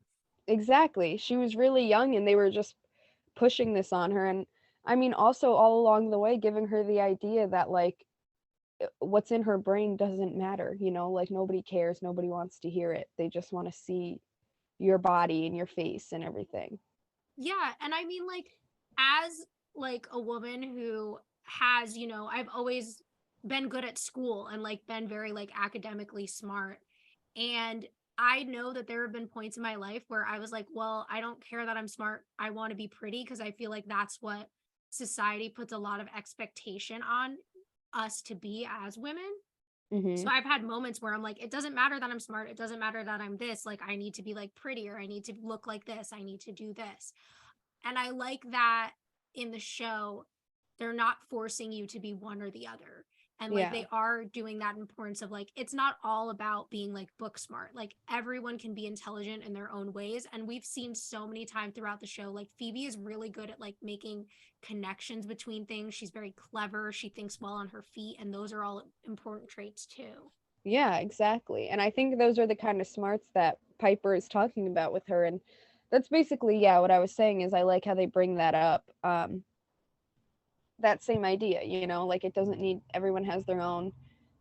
exactly. She was really young and they were just pushing this on her. And I mean, also all along the way, giving her the idea that like what's in her brain doesn't matter, like nobody cares, nobody wants to hear it. They just want to see your body and your face and everything. yeah, and I mean like as like a woman who has, I've always been good at school and like been very like academically smart. And I know that there have been points in my life where I was like, well, I don't care that I'm smart. I want to be pretty because I feel like that's what society puts a lot of expectation on us to be as women. So Mhm. I've had moments where I'm like, it doesn't matter that I'm smart. It doesn't matter that I'm this. Like, I need to be like prettier. I need to look like this. I need to do this. And I like that in the show, they're not forcing you to be one or the other. And like Yeah. they are doing that importance of like, it's not all about being like book smart. Like everyone can be intelligent in their own ways. And we've seen so many times throughout the show, like Phoebe is really good at like making connections between things. She's very clever. She thinks well on her feet. And those are all important traits too. Yeah, exactly. And I think those are the kind of smarts that Piper is talking about with her. And that's basically, yeah, what I was saying is I like how they bring that up. That same idea, like it doesn't need, everyone has their own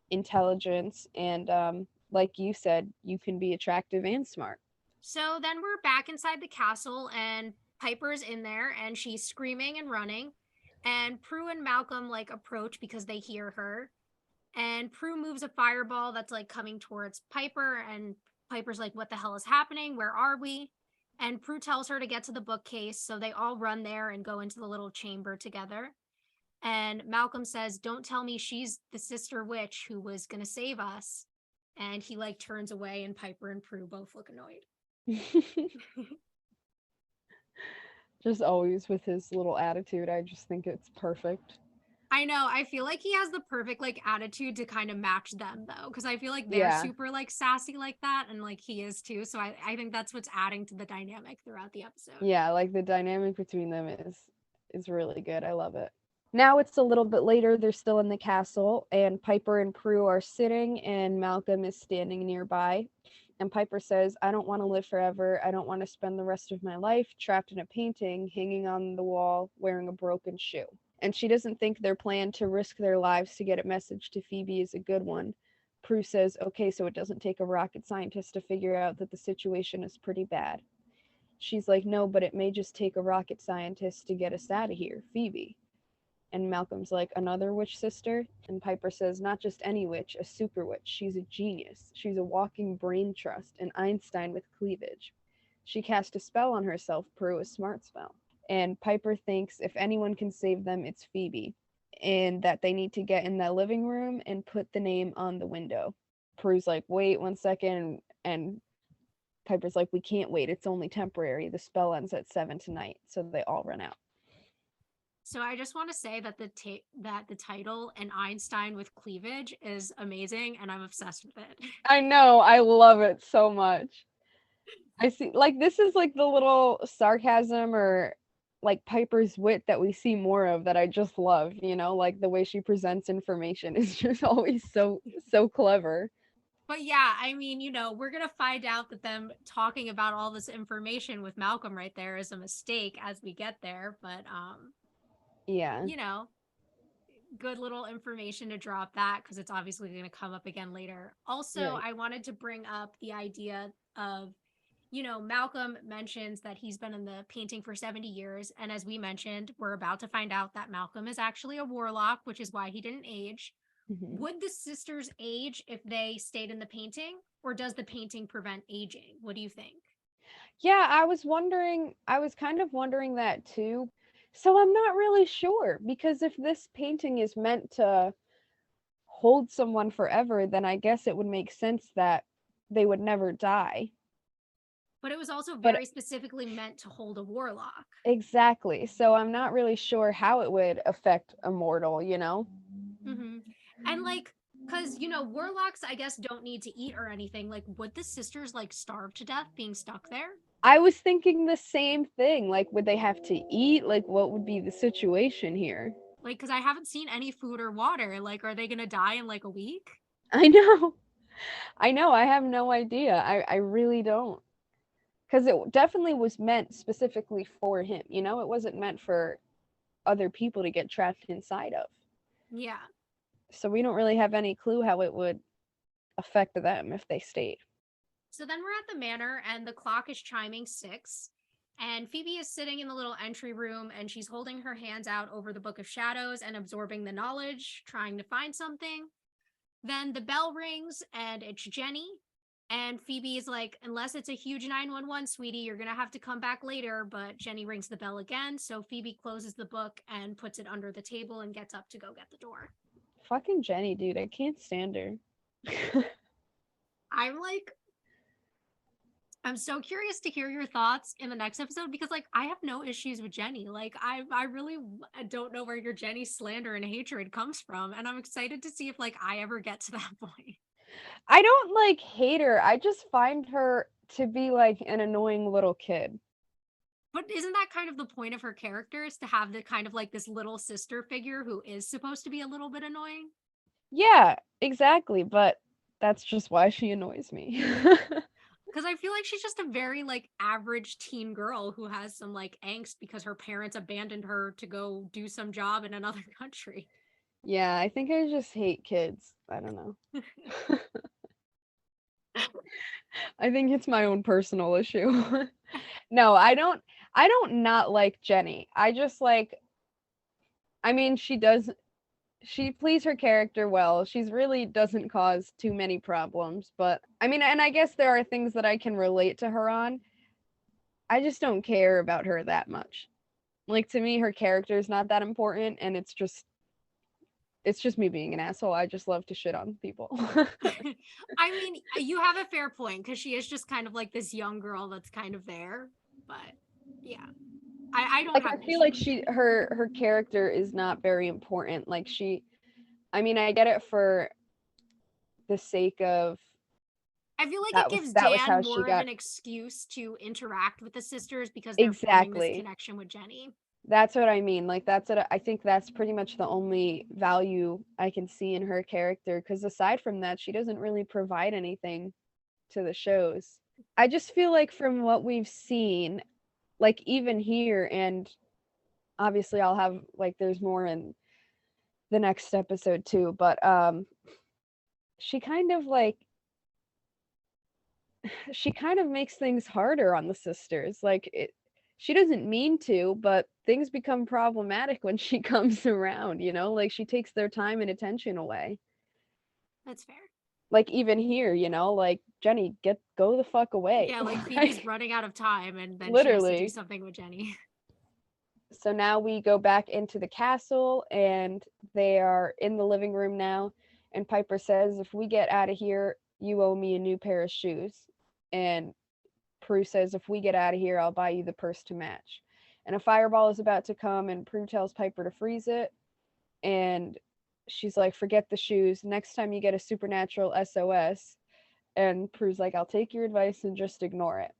intelligence. And like you said, you can be attractive and smart. So then we're back inside the castle, and Piper's in there, and she's screaming and running. And Prue and Malcolm like approach because they hear her. And Prue moves a fireball that's like coming towards Piper, and Piper's like, "What the hell is happening? Where are we?" And Prue tells her to get to the bookcase, so they all run there and go into the little chamber together. And Malcolm says, "Don't tell me she's the sister witch who was gonna save us." And he like turns away, and Piper and Prue both look annoyed. Just always with his little attitude. I just think it's perfect. I know. I feel like he has the perfect like attitude to kind of match them though, because I feel like they're Yeah. super like sassy like that, and like he is too. So I think that's what's adding to the dynamic throughout the episode. Yeah, like the dynamic between them is really good. I love it. Now it's a little bit later. They're still in the castle, and Piper and Prue are sitting, and Malcolm is standing nearby. And Piper says, I don't want to live forever. I don't want to spend the rest of my life trapped in a painting, hanging on the wall, wearing a broken shoe. And she doesn't think their plan to risk their lives to get a message to Phoebe is a good one. Prue says, okay, so it doesn't take a rocket scientist to figure out that the situation is pretty bad. She's like, no, but it may just take a rocket scientist to get us out of here, Phoebe. And Malcolm's like, another witch sister? And Piper says, not just any witch, a super witch. She's a genius. She's a walking brain trust, an Einstein with cleavage. She cast a spell on herself, Prue, a smart spell. And Piper thinks if anyone can save them, it's Phoebe. And that they need to get in that living room and put the name on the window. Prue's like, wait 1 second. And Piper's like, we can't wait. It's only temporary. The spell ends at 7 tonight. So they all run out. So I just want to say that the title "An Einstein with Cleavage" is amazing, and I'm obsessed with it. I know. I love it so much. I see, like, this is like the little sarcasm or like Piper's wit that we see more of that I just love, like the way she presents information is just always so clever. But yeah, I mean, we're gonna find out that them talking about all this information with Malcolm right there is a mistake as we get there. But Yeah. you know, good little information to drop that because it's obviously going to come up again later. Also, Right. I wanted to bring up the idea of, Malcolm mentions that he's been in the painting for 70 years. And as we mentioned, we're about to find out that Malcolm is actually a warlock, which is why he didn't age. Mhm. Would the sisters age if they stayed in the painting? or does the painting prevent aging? What do you think? Yeah, I was kind of wondering that too. So I'm not really sure because if this painting is meant to hold someone forever, then I guess it would make sense that they would never die. But it was also But very specifically meant to hold a warlock. exactly. So I'm not really sure how it would affect a mortal, you know? Mm-hmm. And like, because warlocks, I guess, don't need to eat or anything. Like, would the sisters like starve to death being stuck there? I was thinking the same thing. Like, would they have to eat? Like, what would be the situation here? Like, because I haven't seen any food or water. Like, are they gonna die in like a week? I know. I know. I have no idea. I really don't. Because it definitely was meant specifically for him. You know, it wasn't meant for other people to get trapped inside of. Yeah. So we don't really have any clue how it would affect them if they stayed. So then we're at the manor and the clock is chiming 6. And Phoebe is sitting in the little entry room and she's holding her hands out over the Book of Shadows and absorbing the knowledge, trying to find something. Then the bell rings and it's Jenny. And Phoebe is like, unless it's a huge 911, sweetie, you're going to have to come back later. But Jenny rings the bell again. So Phoebe closes the book and puts it under the table and gets up to go get the door. Fucking Jenny, dude. I can't stand her. I'm so curious to hear your thoughts in the next episode because like I have no issues with Jenny. Like I really don't know where your Jenny slander and hatred comes from, and I'm excited to see if like I ever get to that point. I don't like hate her. I just find her to be like an annoying little kid. But isn't that kind of the point of her character is to have the kind of like this little sister figure who is supposed to be a little bit annoying? Yeah, exactly. But that's just why she annoys me. Because I feel like she's just a very like average teen girl who has some like angst because her parents abandoned her to go do some job in another country. Yeah, I think I just hate kids. I don't know. I think it's my own personal issue. No, I don't not like Jenny. I just like I mean, she plays her character well. She's really doesn't cause too many problems, but I mean, and I guess there are things that I can relate to her on. I just don't care about her that much. Like to me her character is not that important and it's just me being an asshole. I just love to shit on people. I mean, you have a fair point because she is just kind of like this young girl that's kind of there. But yeah, I don't Like have I an feel issue like with it. her character is not very important. Like I mean, I get it for the sake of I feel like it gives that was Dan how she more of got an excuse to interact with the sisters because they're forming this exactly. connection with Jenny. That's what I mean. Like that's what I think that's pretty much the only value I can see in her character because aside from that, she doesn't really provide anything to the shows. I just feel like from what we've seen, like even here and obviously I'll have like there's more in the next episode too, but she kind of like she kind of makes things harder on the sisters. She doesn't mean to, but things become problematic when she comes around, you know? Like she takes their time and attention away. That's fair. Like even here, you know, like Jenny, go the fuck away. Yeah, like Phoebe's running out of time and then she has to do Literally. something with Jenny. So now we go back into the castle and they are in the living room now. And Piper says, if we get out of here, you owe me a new pair of shoes. And Prue says, if we get out of here, I'll buy you the purse to match. And a fireball is about to come, and Prue tells Piper to freeze it. And she's like, forget the shoes. Next time you get a supernatural SOS. And Prue's like, I'll take your advice and just ignore it.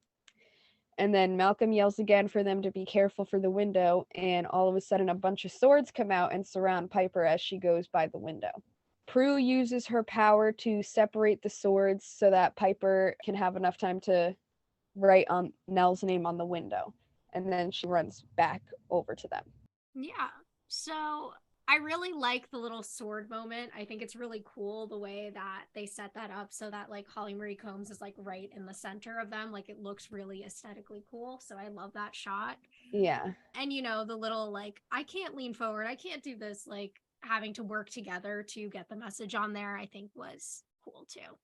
And then Malcolm yells again for them to be careful for the window, and all of a sudden a bunch of swords come out and surround Piper as she goes by the window. Prue uses her power to separate the swords so that Piper can have enough time to write on Nell's name on the window. And then she runs back over to them. Yeah. So I really like the little sword moment. I think it's really cool the way that they set that up so that like Holly Marie Combs is like right in the center of them. Like it looks really aesthetically cool. So I love that shot. Yeah. And the little like, I can't lean forward, I can't do this, like having to work together to get the message on there, I think was cool too.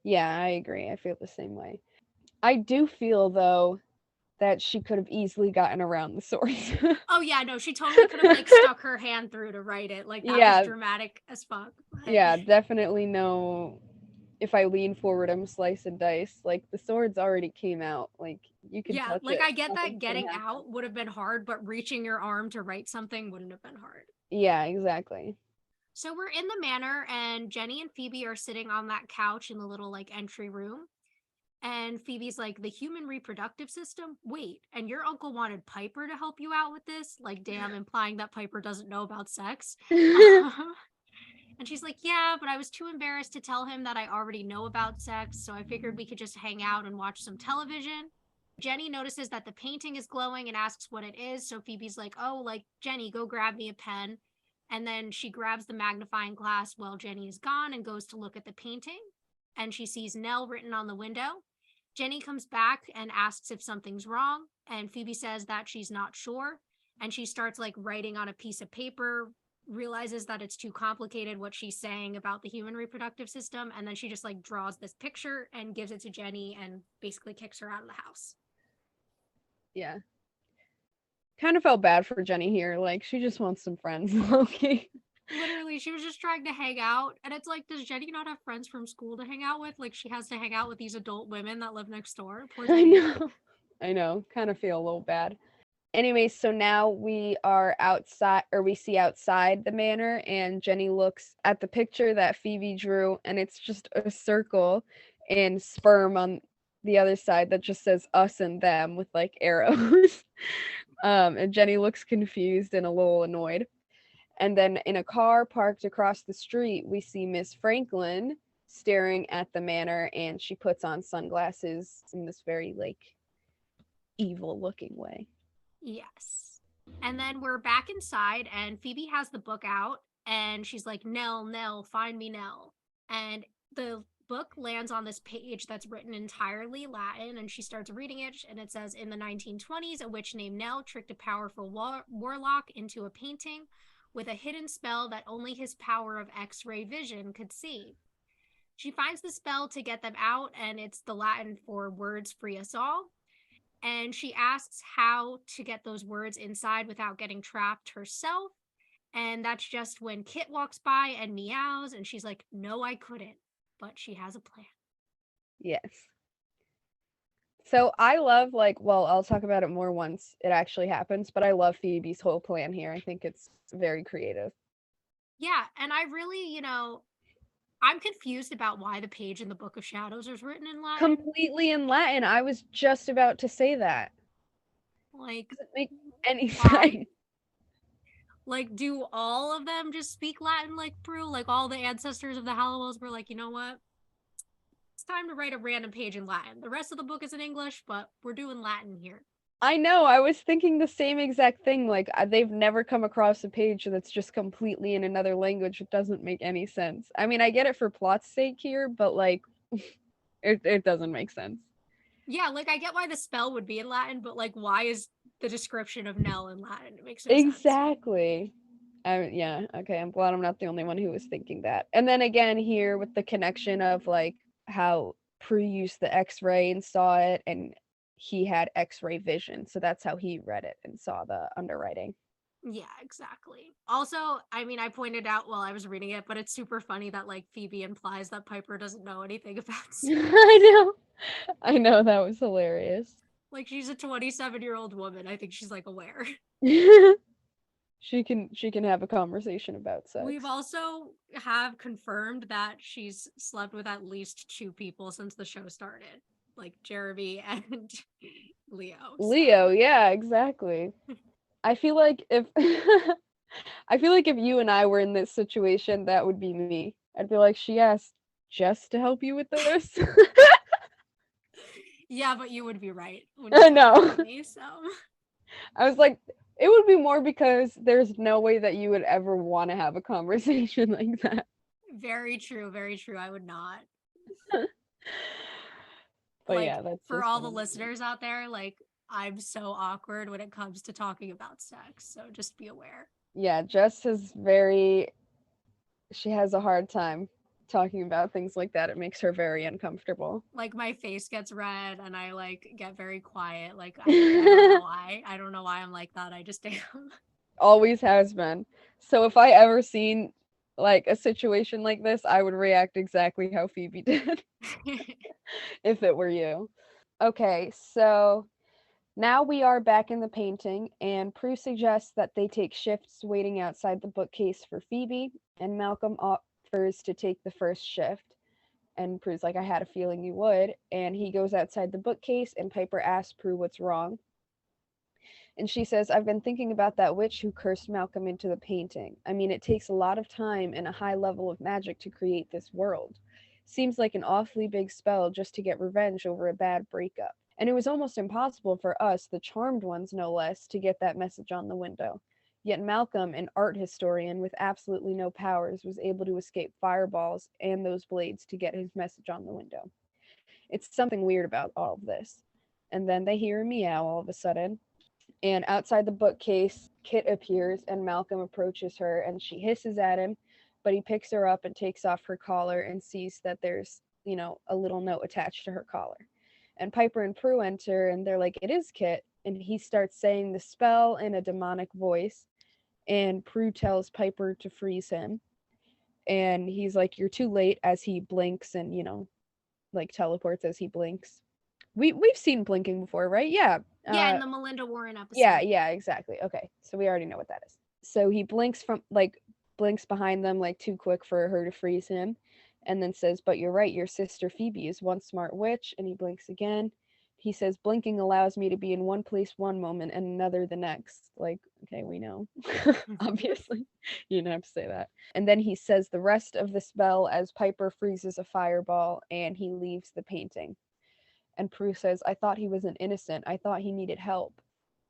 Yeah, I agree. I feel the same way. I do feel though that she could have easily gotten around the swords. Oh yeah, no, she totally could have like stuck her hand through to write it. Like that was Yeah, dramatic as fuck. But yeah, definitely no. If I lean forward, I'm slice and dice. Like the swords already came out. Like you can yeah, touch like it. I get that Nothing's gonna getting happen. out would have been hard, but reaching your arm to write something wouldn't have been hard. Yeah, exactly. So we're in the manor, and Jenny and Phoebe are sitting on that couch in the little like entry room. And Phoebe's like, the human reproductive system? Wait, and your uncle wanted Piper to help you out with this? Like, damn, implying that Piper doesn't know about sex. And she's like, yeah, but I was too embarrassed to tell him that I already know about sex, so I figured we could just hang out and watch some television. Jenny notices that the painting is glowing and asks what it is, so Phoebe's like, oh, like, Jenny, go grab me a pen. And then she grabs the magnifying glass while Jenny is gone and goes to look at the painting. And she sees Nell written on the window. Jenny comes back and asks if something's wrong, and Phoebe says that she's not sure. And she starts like writing on a piece of paper, realizes that it's too complicated what she's saying about the human reproductive system, and then she just like draws this picture and gives it to Jenny and basically kicks her out of the house. Yeah. Kind of felt bad for Jenny here. Like she just wants some friends. Okay. Literally, she was just trying to hang out, and it's like, does Jenny not have friends from school to hang out with? Like she has to hang out with these adult women that live next door. Poor I Jenny. know. I know. Kind of feel a little bad. Anyway, so now we are outside, or we see outside the manor, and Jenny looks at the picture that Phoebe drew, and it's just a circle and sperm on the other side that just says us and them with like arrows. And Jenny looks confused and a little annoyed. And then in a car parked across the street, we see Miss Franklin staring at the manor, and she puts on sunglasses in this very like evil looking way. Yes. And then we're back inside, and Phoebe has the book out, and she's like, Nell, Nell, find me Nell. And the book lands on this page that's written entirely Latin, and she starts reading it, and it says, in the 1920s, a witch named Nell tricked a powerful warlock into a painting with a hidden spell that only his power of X-ray vision could see. She finds the spell to get them out, and it's the Latin for words free us all. And she asks how to get those words inside without getting trapped herself. And that's just when Kit walks by and meows, and she's like, no, I couldn't. But she has a plan. Yes. So I love like, well, I'll talk about it more once it actually happens, but I love Phoebe's whole plan here. I think it's very creative. Yeah, and I really, I'm confused about why the page in the Book of Shadows is written in Latin. Completely in Latin. I was just about to say that. Like, Doesn't make any why? sense. Like, do all of them just speak Latin like Prue? Like, all the ancestors of the Hallowells were like, you know what? It's time to write a random page in Latin. The rest of the book is in English, but we're doing Latin here. I know. I was thinking the same exact thing. Like they've never come across a page that's just completely in another language. It doesn't make any sense. I mean, I get it for plot's sake here, but like, it doesn't make sense. Yeah, like I get why the spell would be in Latin, but like, why is the description of Nell in Latin? It makes no sense. Exactly. Yeah. Okay. I'm glad I'm not the only one who was thinking that. And then again, here with the connection of like how Prue used the X-ray and saw it, and he had X-ray vision, so that's how he read it and saw the underwriting. Yeah, exactly. Also, I mean, I pointed out while I was reading it, but it's super funny that like Phoebe implies that Piper doesn't know anything about sex. I know that was hilarious. Like she's a 27-year-old woman. I think she's like aware. She can have a conversation about sex. We've also have confirmed that she's slept with at least 2 people since the show started, like Jeremy and Leo. Leo, yeah, exactly. I feel like if you and I were in this situation, that would be me. I'd be like, she asked just to help you with this. Yeah, but you would be right. I know. Me, so. I was like, it would be more because there's no way that you would ever want to have a conversation like that. Very true. Very true. I would not. But like, yeah, that's for just all the listeners out there, like, I'm so awkward when it comes to talking about sex. So just be aware. Yeah, she has a hard time. talking about things like that. It makes her very uncomfortable. Like my face gets red and I like get very quiet. Like I don't know why. I don't know why I'm like that. I just am. Always has been. So if I ever seen like a situation like this, I would react exactly how Phoebe did if it were you. Okay, so now we are back in the painting, and Prue suggests that they take shifts waiting outside the bookcase for Phoebe, and Malcolm offers to take the first shift. And Prue's like, I had a feeling you would. And he goes outside the bookcase, and Piper asks Prue what's wrong. And she says, I've been thinking about that witch who cursed Malcolm into the painting. I mean, it takes a lot of time and a high level of magic to create this world. Seems like an awfully big spell just to get revenge over a bad breakup. And it was almost impossible for us, the charmed ones no less, to get that message on the window. Yet Malcolm, an art historian with absolutely no powers, was able to escape fireballs and those blades to get his message on the window. It's something weird about all of this. And then they hear a meow all of a sudden. And outside the bookcase, Kit appears and Malcolm approaches her and she hisses at him, but he picks her up and takes off her collar and sees that there's, a little note attached to her collar. And Piper and Prue enter and they're like, it is Kit. And he starts saying the spell in a demonic voice. And Prue tells Piper to freeze him. And he's like, you're too late, as he blinks and, like teleports as he blinks. We've seen blinking before, right? Yeah. Yeah, in the Melinda Warren episode. Yeah, exactly. Okay, so we already know what that is. So he blinks behind them like too quick for her to freeze him, and then says, "But you're right. Your sister Phoebe is one smart witch." And he blinks again. He says, "Blinking allows me to be in one place one moment and another the next." Like, okay, we know. Obviously, you didn't have to say that. And then he says the rest of the spell as Piper freezes a fireball, and he leaves the painting. And Prue says, I thought he was an innocent. I thought he needed help.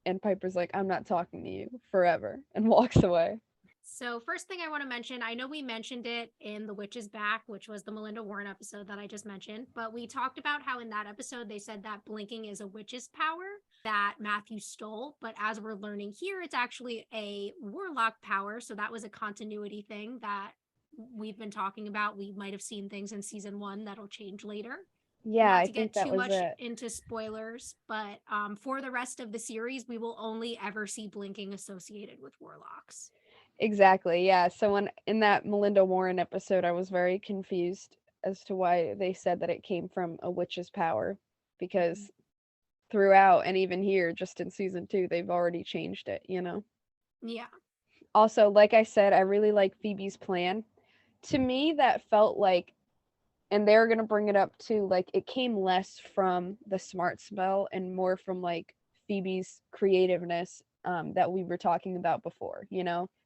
And Piper's like, I'm not talking to you forever, and walks away. So first thing I want to mention, I know we mentioned it in The Witch's Back, which was the Melinda Warren episode that I just mentioned, but we talked about how in that episode they said that blinking is a witch's power that Matthew stole, but as we're learning here, it's actually a warlock power. So that was a continuity thing that we've been talking about. We might have seen things in season 1 that'll change later. Yeah, Not I to think get that too was much it. into spoilers, but for the rest of the series, we will only ever see blinking associated with warlocks. Exactly, yeah. So in that Melinda Warren episode, I was very confused as to why they said that it came from a witch's power, because throughout, and even here, just in season 2, they've already changed it, Yeah. Also, like I said, I really like Phoebe's plan. To me, that felt like, and they're going to bring it up too, like it came less from the smart spell and more from like Phoebe's creativeness, that we were talking about before,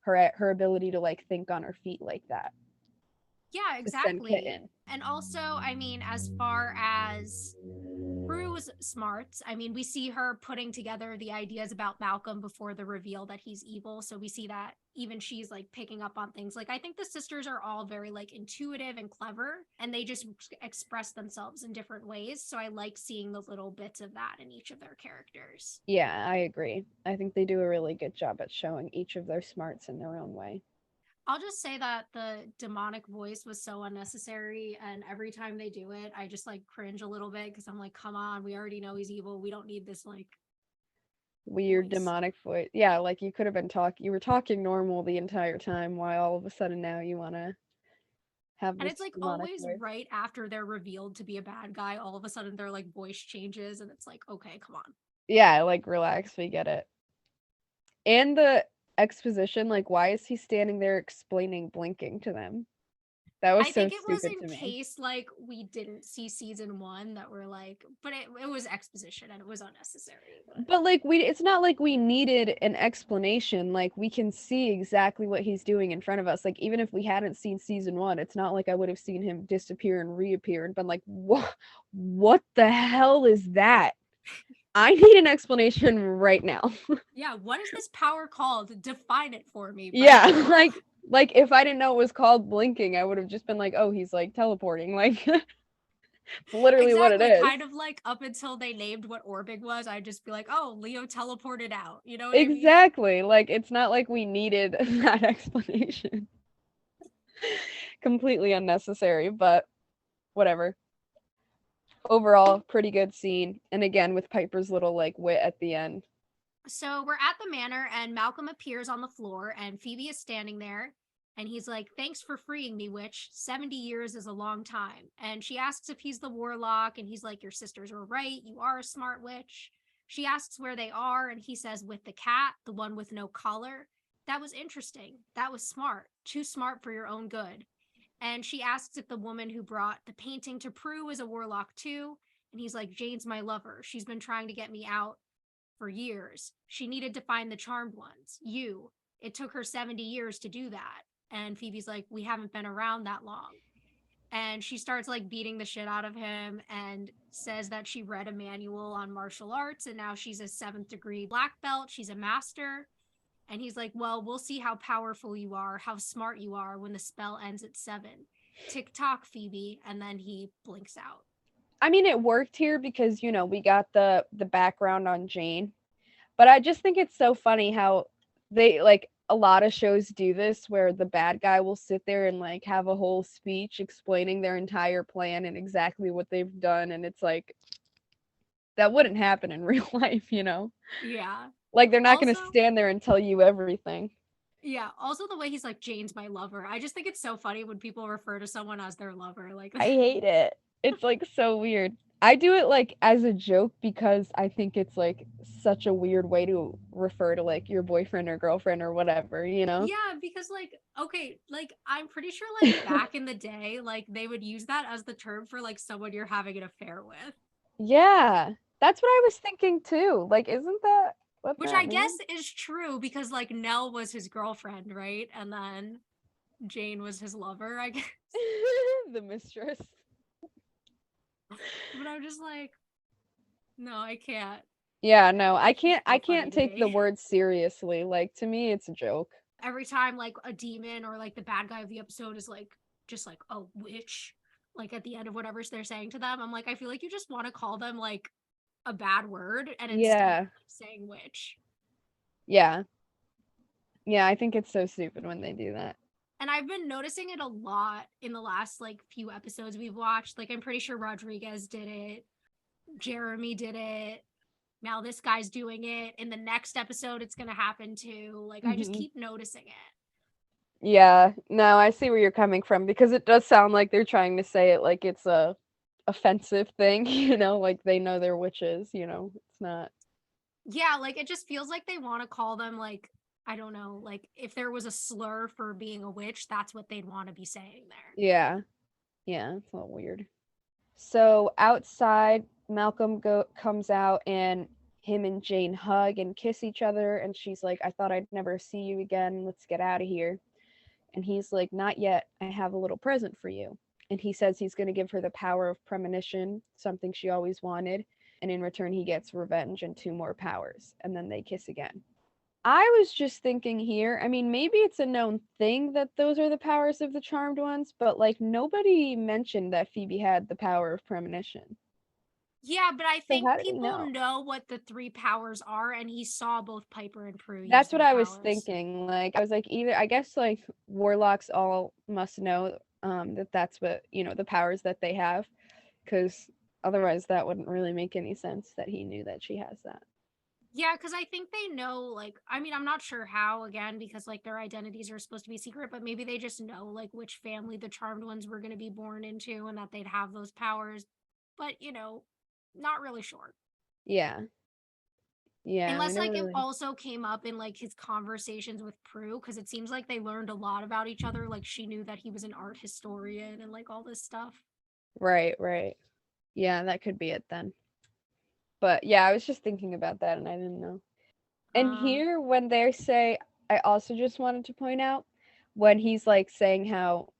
her ability to like think on her feet like that. Yeah, To send Kit exactly. in. And also, I mean, as far as Prue's smarts, I mean, we see her putting together the ideas about Malcolm before the reveal that he's evil. So we see that even she's like picking up on things. Like, I think the sisters are all very like intuitive and clever, and they just express themselves in different ways. So I like seeing the little bits of that in each of their characters. Yeah, I agree. I think they do a really good job at showing each of their smarts in their own way. I'll just say that the demonic voice was so unnecessary, and every time they do it, I just like cringe a little bit because I'm like, come on, we already know he's evil. We don't need this like Weird voice. demonic voice. Yeah, like you could have been you were talking normal the entire time, while all of a sudden now you want to have And this it's like demonic always voice. right after they're revealed to be a bad guy, all of a sudden their like voice changes, and it's like, okay, come on. Yeah, like relax, we get it. And the exposition, like why is he standing there explaining blinking to them? That was I so think it was stupid to in me. case like we didn't see season 1 that we're like, but it was exposition and it was unnecessary. But like it's not like we needed an explanation. Like we can see exactly what he's doing in front of us. Like even if we hadn't seen season 1, it's not like I would have seen him disappear and reappear and been like, what the hell is that? I need an explanation right now. Yeah, what is this power called? Define it for me. Yeah, like if I didn't know it was called blinking, I would have just been like, oh, he's like teleporting. Like it's literally what it is. Kind of like up until they named what Orbig was, I'd just be like, oh, Leo teleported out. You know what Exactly. I mean? Like it's not like we needed that explanation. completely unnecessary, but whatever. Overall, pretty good scene. And again, with Piper's little like wit at the end. So we're at the manor and Malcolm appears on the floor and Phoebe is standing there and he's like, "Thanks for freeing me, witch. 70 years is a long time." And she asks if he's the warlock and he's like, "Your sisters were right. You are a smart witch." She asks where they are and he says, "With the cat, the one with no collar." That was interesting. That was smart. Too smart for your own good. And she asks if the woman who brought the painting to Prue is a warlock too. And he's like, "Jane's my lover. She's been trying to get me out for years. She needed to find the charmed ones. You. It took her 70 years to do that." And Phoebe's like, "We haven't been around that long." And she starts like beating the shit out of him and says that she read a manual on martial arts and now she's a 7th degree black belt. She's a master. And he's like, "Well, we'll see how powerful you are, how smart you are when the spell ends at 7. Tick tock, Phoebe." And then he blinks out. I mean, it worked here because, you know, we got the background on Jane. But I just think it's so funny how they like a lot of shows do this where the bad guy will sit there and like have a whole speech explaining their entire plan and exactly what they've done, and it's like that wouldn't happen in real life, you know? Yeah. Like they're not going to Also, stand there and tell you everything. yeah. Also, the way he's like, "Jane's my lover." I just think it's so funny when people refer to someone as their lover. Like, I hate it. It's like so weird. I do it like as a joke because I think it's like such a weird way to refer to like your boyfriend or girlfriend or whatever, you know? yeah, because like, okay, like I'm pretty sure like back in the day, like they would use that as the term for like someone you're having an affair with, Yeah. That's what I was thinking too. Like, isn't that what which that I guess means? is true because like Nell was his girlfriend, right? And then Jane was his lover, I guess. The mistress. But I'm just like, no, I can't. Yeah, no, I It's can't so I funny can't to take the me. word seriously. Like to me it's a joke. Every time like a demon or like the bad guy of the episode is like just like a witch, like at the end of whatever they're saying to them, I'm like, I feel like you just want to call them like a bad word and instead Yeah. saying witch. Yeah. Yeah, I think it's so stupid when they do that. And I've been noticing it a lot in the last like few episodes we've watched. Like I'm pretty sure Rodriguez did it, Jeremy did it. Now this guy's doing it. In the next episode, it's gonna happen too. Like I just Mhm. keep noticing it. Yeah, no, I see where you're coming from because it does sound like they're trying to say it like it's a offensive thing, you know, like they know they're witches, you know. It's not. Yeah, like it just feels like they want to call them like, I don't know, like if there was a slur for being a witch, that's what they'd want to be saying there. Yeah. Yeah, it's a little weird. So outside, Malcolm comes out and him and Jane hug and kiss each other and she's like, "I thought I'd never see you again. Let's get out of here." And he's like, "Not yet. I have a little present for you." And he says he's going to give her the power of premonition, something she always wanted, and in return he gets revenge and 2 more powers, and then they kiss again. I was just thinking here, I mean, maybe it's a known thing that those are the powers of the charmed ones, but like nobody mentioned that Phoebe had the power of premonition. Yeah, but I So think how did he people know? know what the 3 powers are, and he saw both Piper and Prue use That's what their I was powers. thinking. Like I was like either I guess like warlocks all must know that that's what, you know, the powers that they have, cuz otherwise that wouldn't really make any sense that he knew that she has that. Yeah, because I think they know, like, I mean, I'm not sure how, again, because like their identities are supposed to be secret, but maybe they just know like which family the charmed ones were going to be born into and that they'd have those powers. But, not really sure. Yeah. Yeah, we Unless never like it really. also came up in like his conversations with Prue, because it seems like they learned a lot about each other. Like she knew that he was an art historian and like all this stuff. Right, right. Yeah, that could be it then. But yeah, I was just thinking about that and I didn't know. And Um, here, when they say, I also just wanted to point out when he's like saying how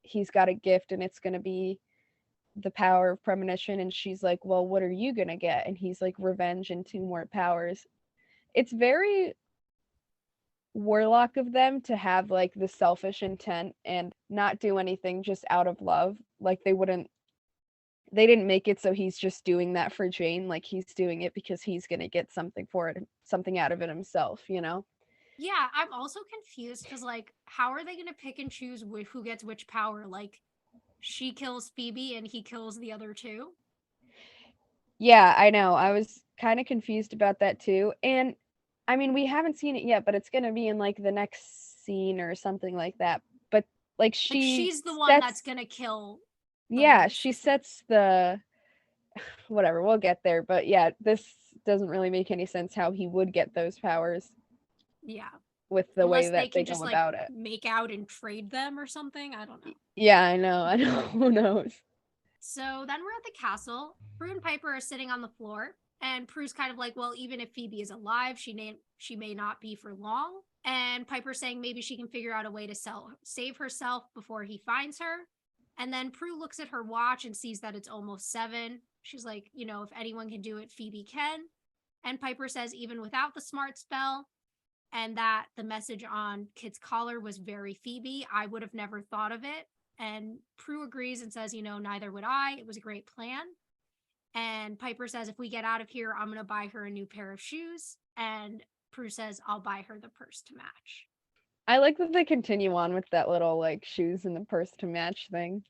he's got a gift and it's going to be the power of premonition, and she's like, "Well, what are you going to get?" And he's like, "Revenge and 2 more powers." It's very warlock of them to have like the selfish intent and not do anything just out of love. Like they didn't make it so he's just doing that for Jane, like he's doing it because he's going to get something for it, something out of it himself, you know? Yeah, I'm also confused because, like, how are they going to pick and choose who gets which power? Like, she kills Phoebe and he kills the other two? Yeah, I know. I was kind of confused about that too. And I mean, we haven't seen it yet, but it's going to be in like the next scene or something like that. But like Like, she she's the one that's sets, going to kill yeah, the she sister. sets the whatever, we'll get there. But yeah, this doesn't really make any sense how he would get those powers Yeah. with the way Unless they that they can go just, like, about it. make out and trade them or something. I don't know. Yeah, I know. I know. Who knows? So then we're at the castle. Prue and Piper are sitting on the floor, and Prue's kind of like, well, even if Phoebe is alive, she may not be for long. And Piper's saying maybe she can figure out a way to save herself before he finds her. And then Prue looks at her watch and sees that it's almost 7. She's like, if anyone can do it, Phoebe can. And Piper says even without the smart spell, and that the message on Kit's collar was very Phoebe, I would have never thought of it. And Prue agrees and says, neither would I. It was a great plan. And Piper says, if we get out of here, I'm going to buy her a new pair of shoes. And Prue says, I'll buy her the purse to match. I like that they continue on with that little like shoes and the purse to match thing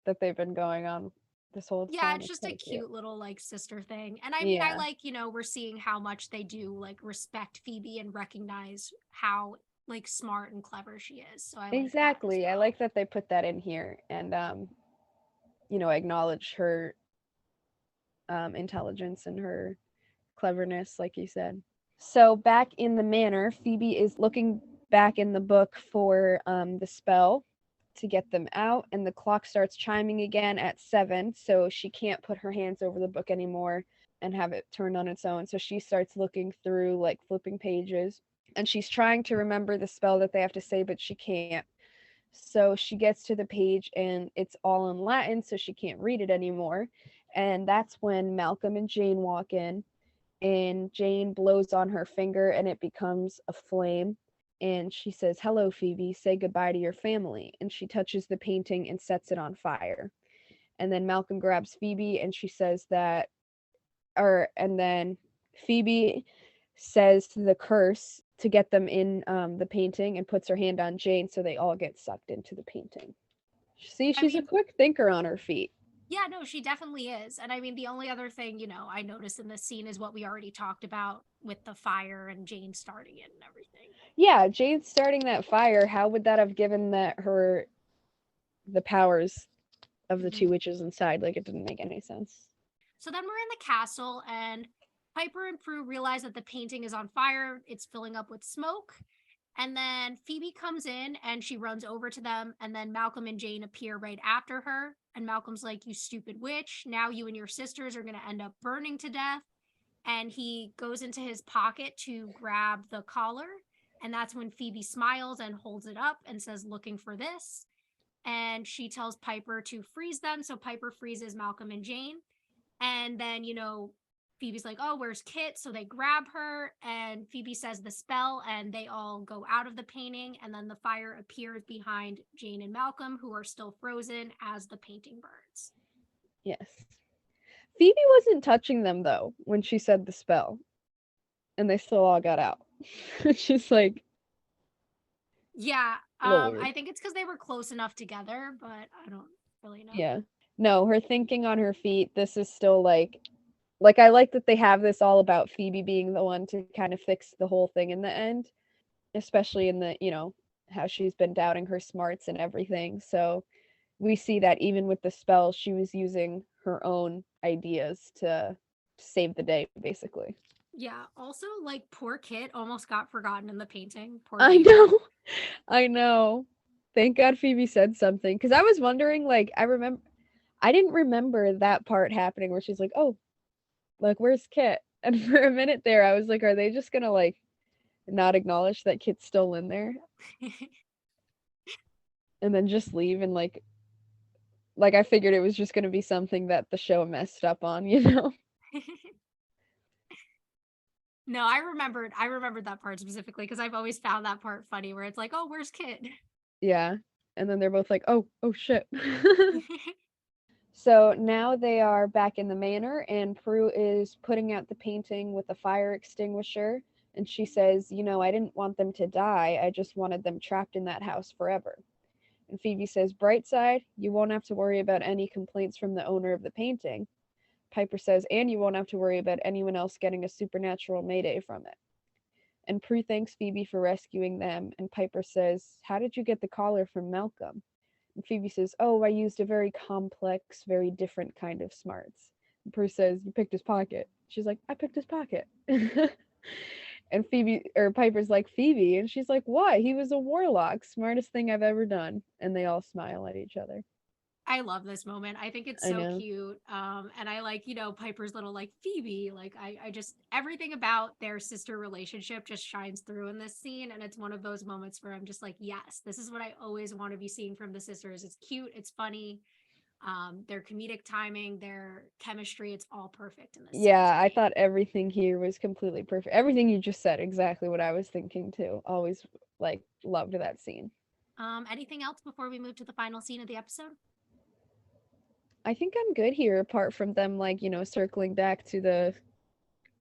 that they've been going on this whole Yeah, time. it's It's just a kind of cute. cute little like sister thing. And I mean, I Yeah, like, we're seeing how much they do like respect Phoebe and recognize how like smart and clever she is. So I like that as exactly. I well. like that they put that in here and acknowledge her intelligence and her cleverness, like you said. So back in the manor, Phoebe is looking back in the book for the spell to get them out, and the clock starts chiming again at 7, so she can't put her hands over the book anymore and have it turned on its own. So she starts looking through, like flipping pages, and she's trying to remember the spell that they have to say, but she can't. So she gets to the page and it's all in Latin, so she can't read it anymore. And that's when Malcolm and Jane walk in, and Jane blows on her finger and it becomes a flame. And she says, "Hello, Phoebe, say goodbye to your family." And she touches the painting and sets it on fire. And then Malcolm grabs Phoebe and she says that, and then Phoebe says the curse to get them in the painting and puts her hand on Jane so they all get sucked into the painting. See, I she's a mean, quick thinker on her feet. yeah, no, she definitely is. And I mean, the only other thing, I noticed in this scene is what we already talked about with the fire and Jane starting it and everything. Yeah, Jade starting that fire, how would that have given that her the powers of the Mm-hmm. two witches inside? Like it didn't make any sense. So then we're in the castle, and Piper and Prue realize that the painting is on fire. It's filling up with smoke. And then Phoebe comes in and she runs over to them. And then Malcolm and Jane appear right after her. And Malcolm's like, "You stupid witch. Now you and your sisters are going to end up burning to death." And he goes into his pocket to grab the collar. And that's when Phoebe smiles and holds it up and says, "Looking for this." And she tells Piper to freeze them. So Piper freezes Malcolm and Jane. And then, Phoebe's like, "Oh, where's Kit?" So they grab her, and Phoebe says the spell, and they all go out of the painting. And then the fire appears behind Jane and Malcolm, who are still frozen as the painting burns. Yes. Phoebe wasn't touching them though when she said the spell, and they still all got out. She's like Yeah, a little weird. I think it's because they were close enough together, but I don't really know. Yeah. No, her thinking on her feet, this is still like I like that they have this all about Phoebe being the one to kind of fix the whole thing in the end, especially in the, how she's been doubting her smarts and everything. So we see that even with the spell, she was using her own ideas to save the day, basically. Yeah, also, like, poor Kit almost got forgotten in the painting. Poor I baby. know. I know. Thank God Phoebe said something. Because I was wondering, like, I didn't remember that part happening where she's like, "Oh, like, where's Kit?" And for a minute there, I was like, are they just gonna, like, not acknowledge that Kit's still in there? And then just leave and, like, I figured it was just gonna be something that the show messed up on, you know? No, I remembered that part specifically because I've always found that part funny where it's like, "Oh, where's Kit?" Yeah. And then they're both like, oh shit. So now they are back in the manor, and Prue is putting out the painting with a fire extinguisher And she says, I didn't want them to die. I just wanted them trapped in that house forever. And Phoebe says, bright side, you won't have to worry about any complaints from the owner of the painting. Piper says, and you won't have to worry about anyone else getting a supernatural mayday from it. And Prue thanks Phoebe for rescuing them, and Piper says, how did you get the collar from Malcolm? And Phoebe says, oh, I used a very complex, very different kind of smarts. And Prue says, you picked his pocket. She's like, I picked his pocket. And Piper's like, Phoebe? And she's like, what? He was a warlock. Smartest thing I've ever done. And they all smile at each other. I love this moment. I think it's I so know. cute. And I like, Piper's little like Phoebe. Like I just everything about their sister relationship just shines through in this scene. And it's one of those moments where I'm just like, yes, this is what I always want to be seeing from the sisters. It's cute, it's funny. Their comedic timing, their chemistry, it's all perfect in this scene Yeah, to I me. thought everything here was completely perfect. Everything you just said, exactly what I was thinking too. Always loved that scene. Anything else before we move to the final scene of the episode? I think I'm good here, apart from them circling back to the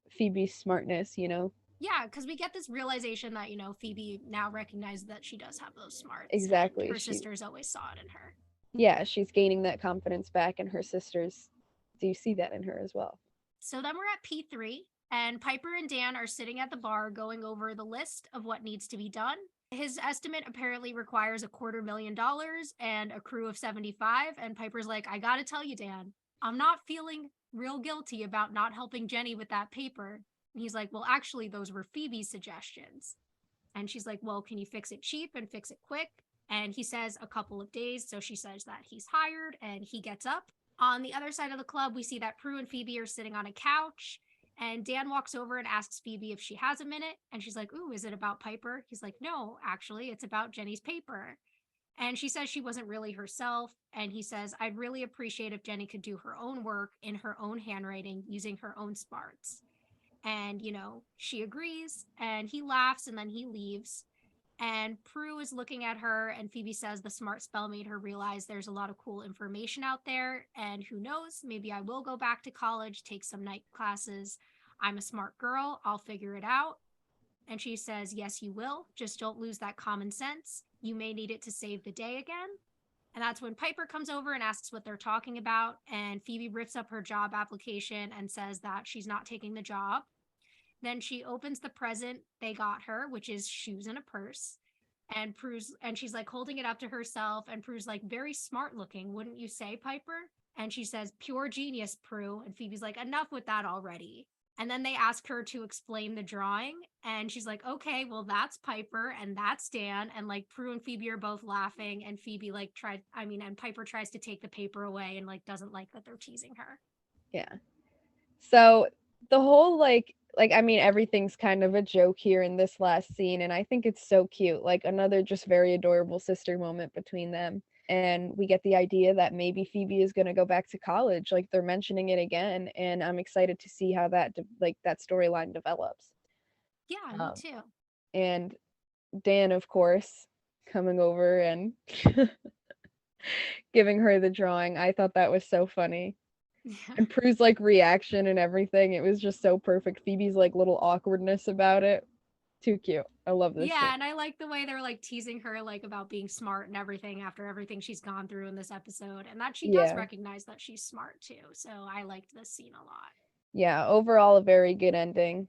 Phoebe's smartness. Yeah, because we get this realization that, Phoebe now recognizes that she does have those smarts and Exactly. her sisters always saw it in her. Yeah, she's gaining that confidence back, and her sisters do see that in her as well. So then we're at P3, and Piper and Dan are sitting at the bar going over the list of what needs to be done. His estimate apparently requires $250,000 and a crew of 75. And Piper's like, I gotta tell you, Dan, I'm not feeling real guilty about not helping Jenny with that paper. And he's like, well, actually, those were Phoebe's suggestions. And she's like, well, can you fix it cheap and fix it quick? And he says a couple of days. So she says that he's hired and he gets up. On the other side of the club, we see that Prue and Phoebe are sitting on a couch. And Dan walks over and asks Phoebe if she has a minute. And she's like, ooh, is it about Piper? He's like, no, actually, it's about Jenny's paper. And she says she wasn't really herself. And he says, I'd really appreciate if Jenny could do her own work in her own handwriting using her own smarts. And, she agrees and he laughs and then he leaves. And Prue is looking at her, and Phoebe says the smart spell made her realize there's a lot of cool information out there. And who knows, maybe I will go back to college, take some night classes. I'm a smart girl. I'll figure it out. And she says, yes, you will. Just don't lose that common sense. You may need it to save the day again. And that's when Piper comes over and asks what they're talking about. And Phoebe rips up her job application and says that she's not taking the job. Then she opens the present they got her, which is shoes and a purse. And she's like holding it up to herself. And Prue's like, very smart looking, wouldn't you say, Piper? And she says, pure genius, Prue. And Phoebe's like, enough with that already. And then they ask her to explain the drawing. And she's like, okay, well, that's Piper and that's Dan. And Prue and Phoebe are both laughing. And Phoebe and Piper tries to take the paper away and doesn't like that they're teasing her. Yeah. So the whole everything's kind of a joke here in this last scene, and I think it's so cute. Another just very adorable sister moment between them. And we get the idea that maybe Phoebe is going to go back to college. They're mentioning it again, and I'm excited to see how that that storyline develops. Yeah, me too. And Dan, of course, coming over and giving her the drawing. I thought that was so funny. And Prue's reaction and everything, it was just so perfect. Phoebe's little awkwardness about it, too cute. I love this. Yeah, and I like the way they're teasing her about being smart and everything after everything she's gone through in this episode, and that she does recognize that she's smart too. So I liked this scene a lot. Yeah, overall a very good ending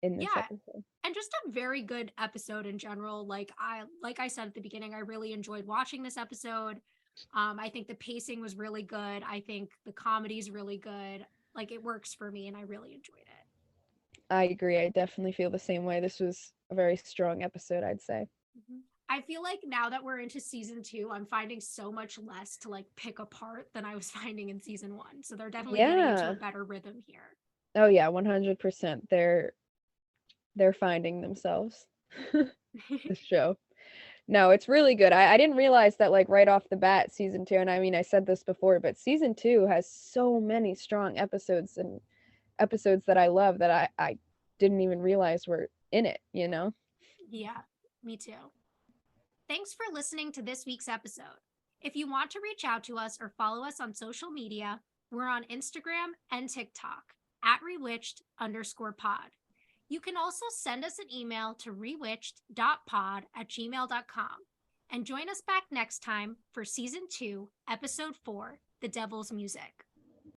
in this episode. And just a very good episode in general. Like I said at the beginning, I really enjoyed watching this episode. I think the pacing was really good. I think the comedy is really good. It works for me and I really enjoyed it. I agree. I definitely feel the same way. This was a very strong episode, I'd say. Mm-hmm. I feel like now that we're into season 2, I'm finding so much less to pick apart than I was finding in season 1. So they're definitely getting into a better rhythm here. Oh yeah, 100%. They're finding themselves. This show. No, it's really good. I didn't realize that right off the bat, season 2, and I said this before, but season 2 has so many strong episodes and episodes that I love that I didn't even realize were in it, Yeah, me too. Thanks for listening to this week's episode. If you want to reach out to us or follow us on social media, we're on Instagram and TikTok @rewitched_pod. You can also send us an email to rewitched.pod@gmail.com and join us back next time for Season 2, Episode 4, The Devil's Music.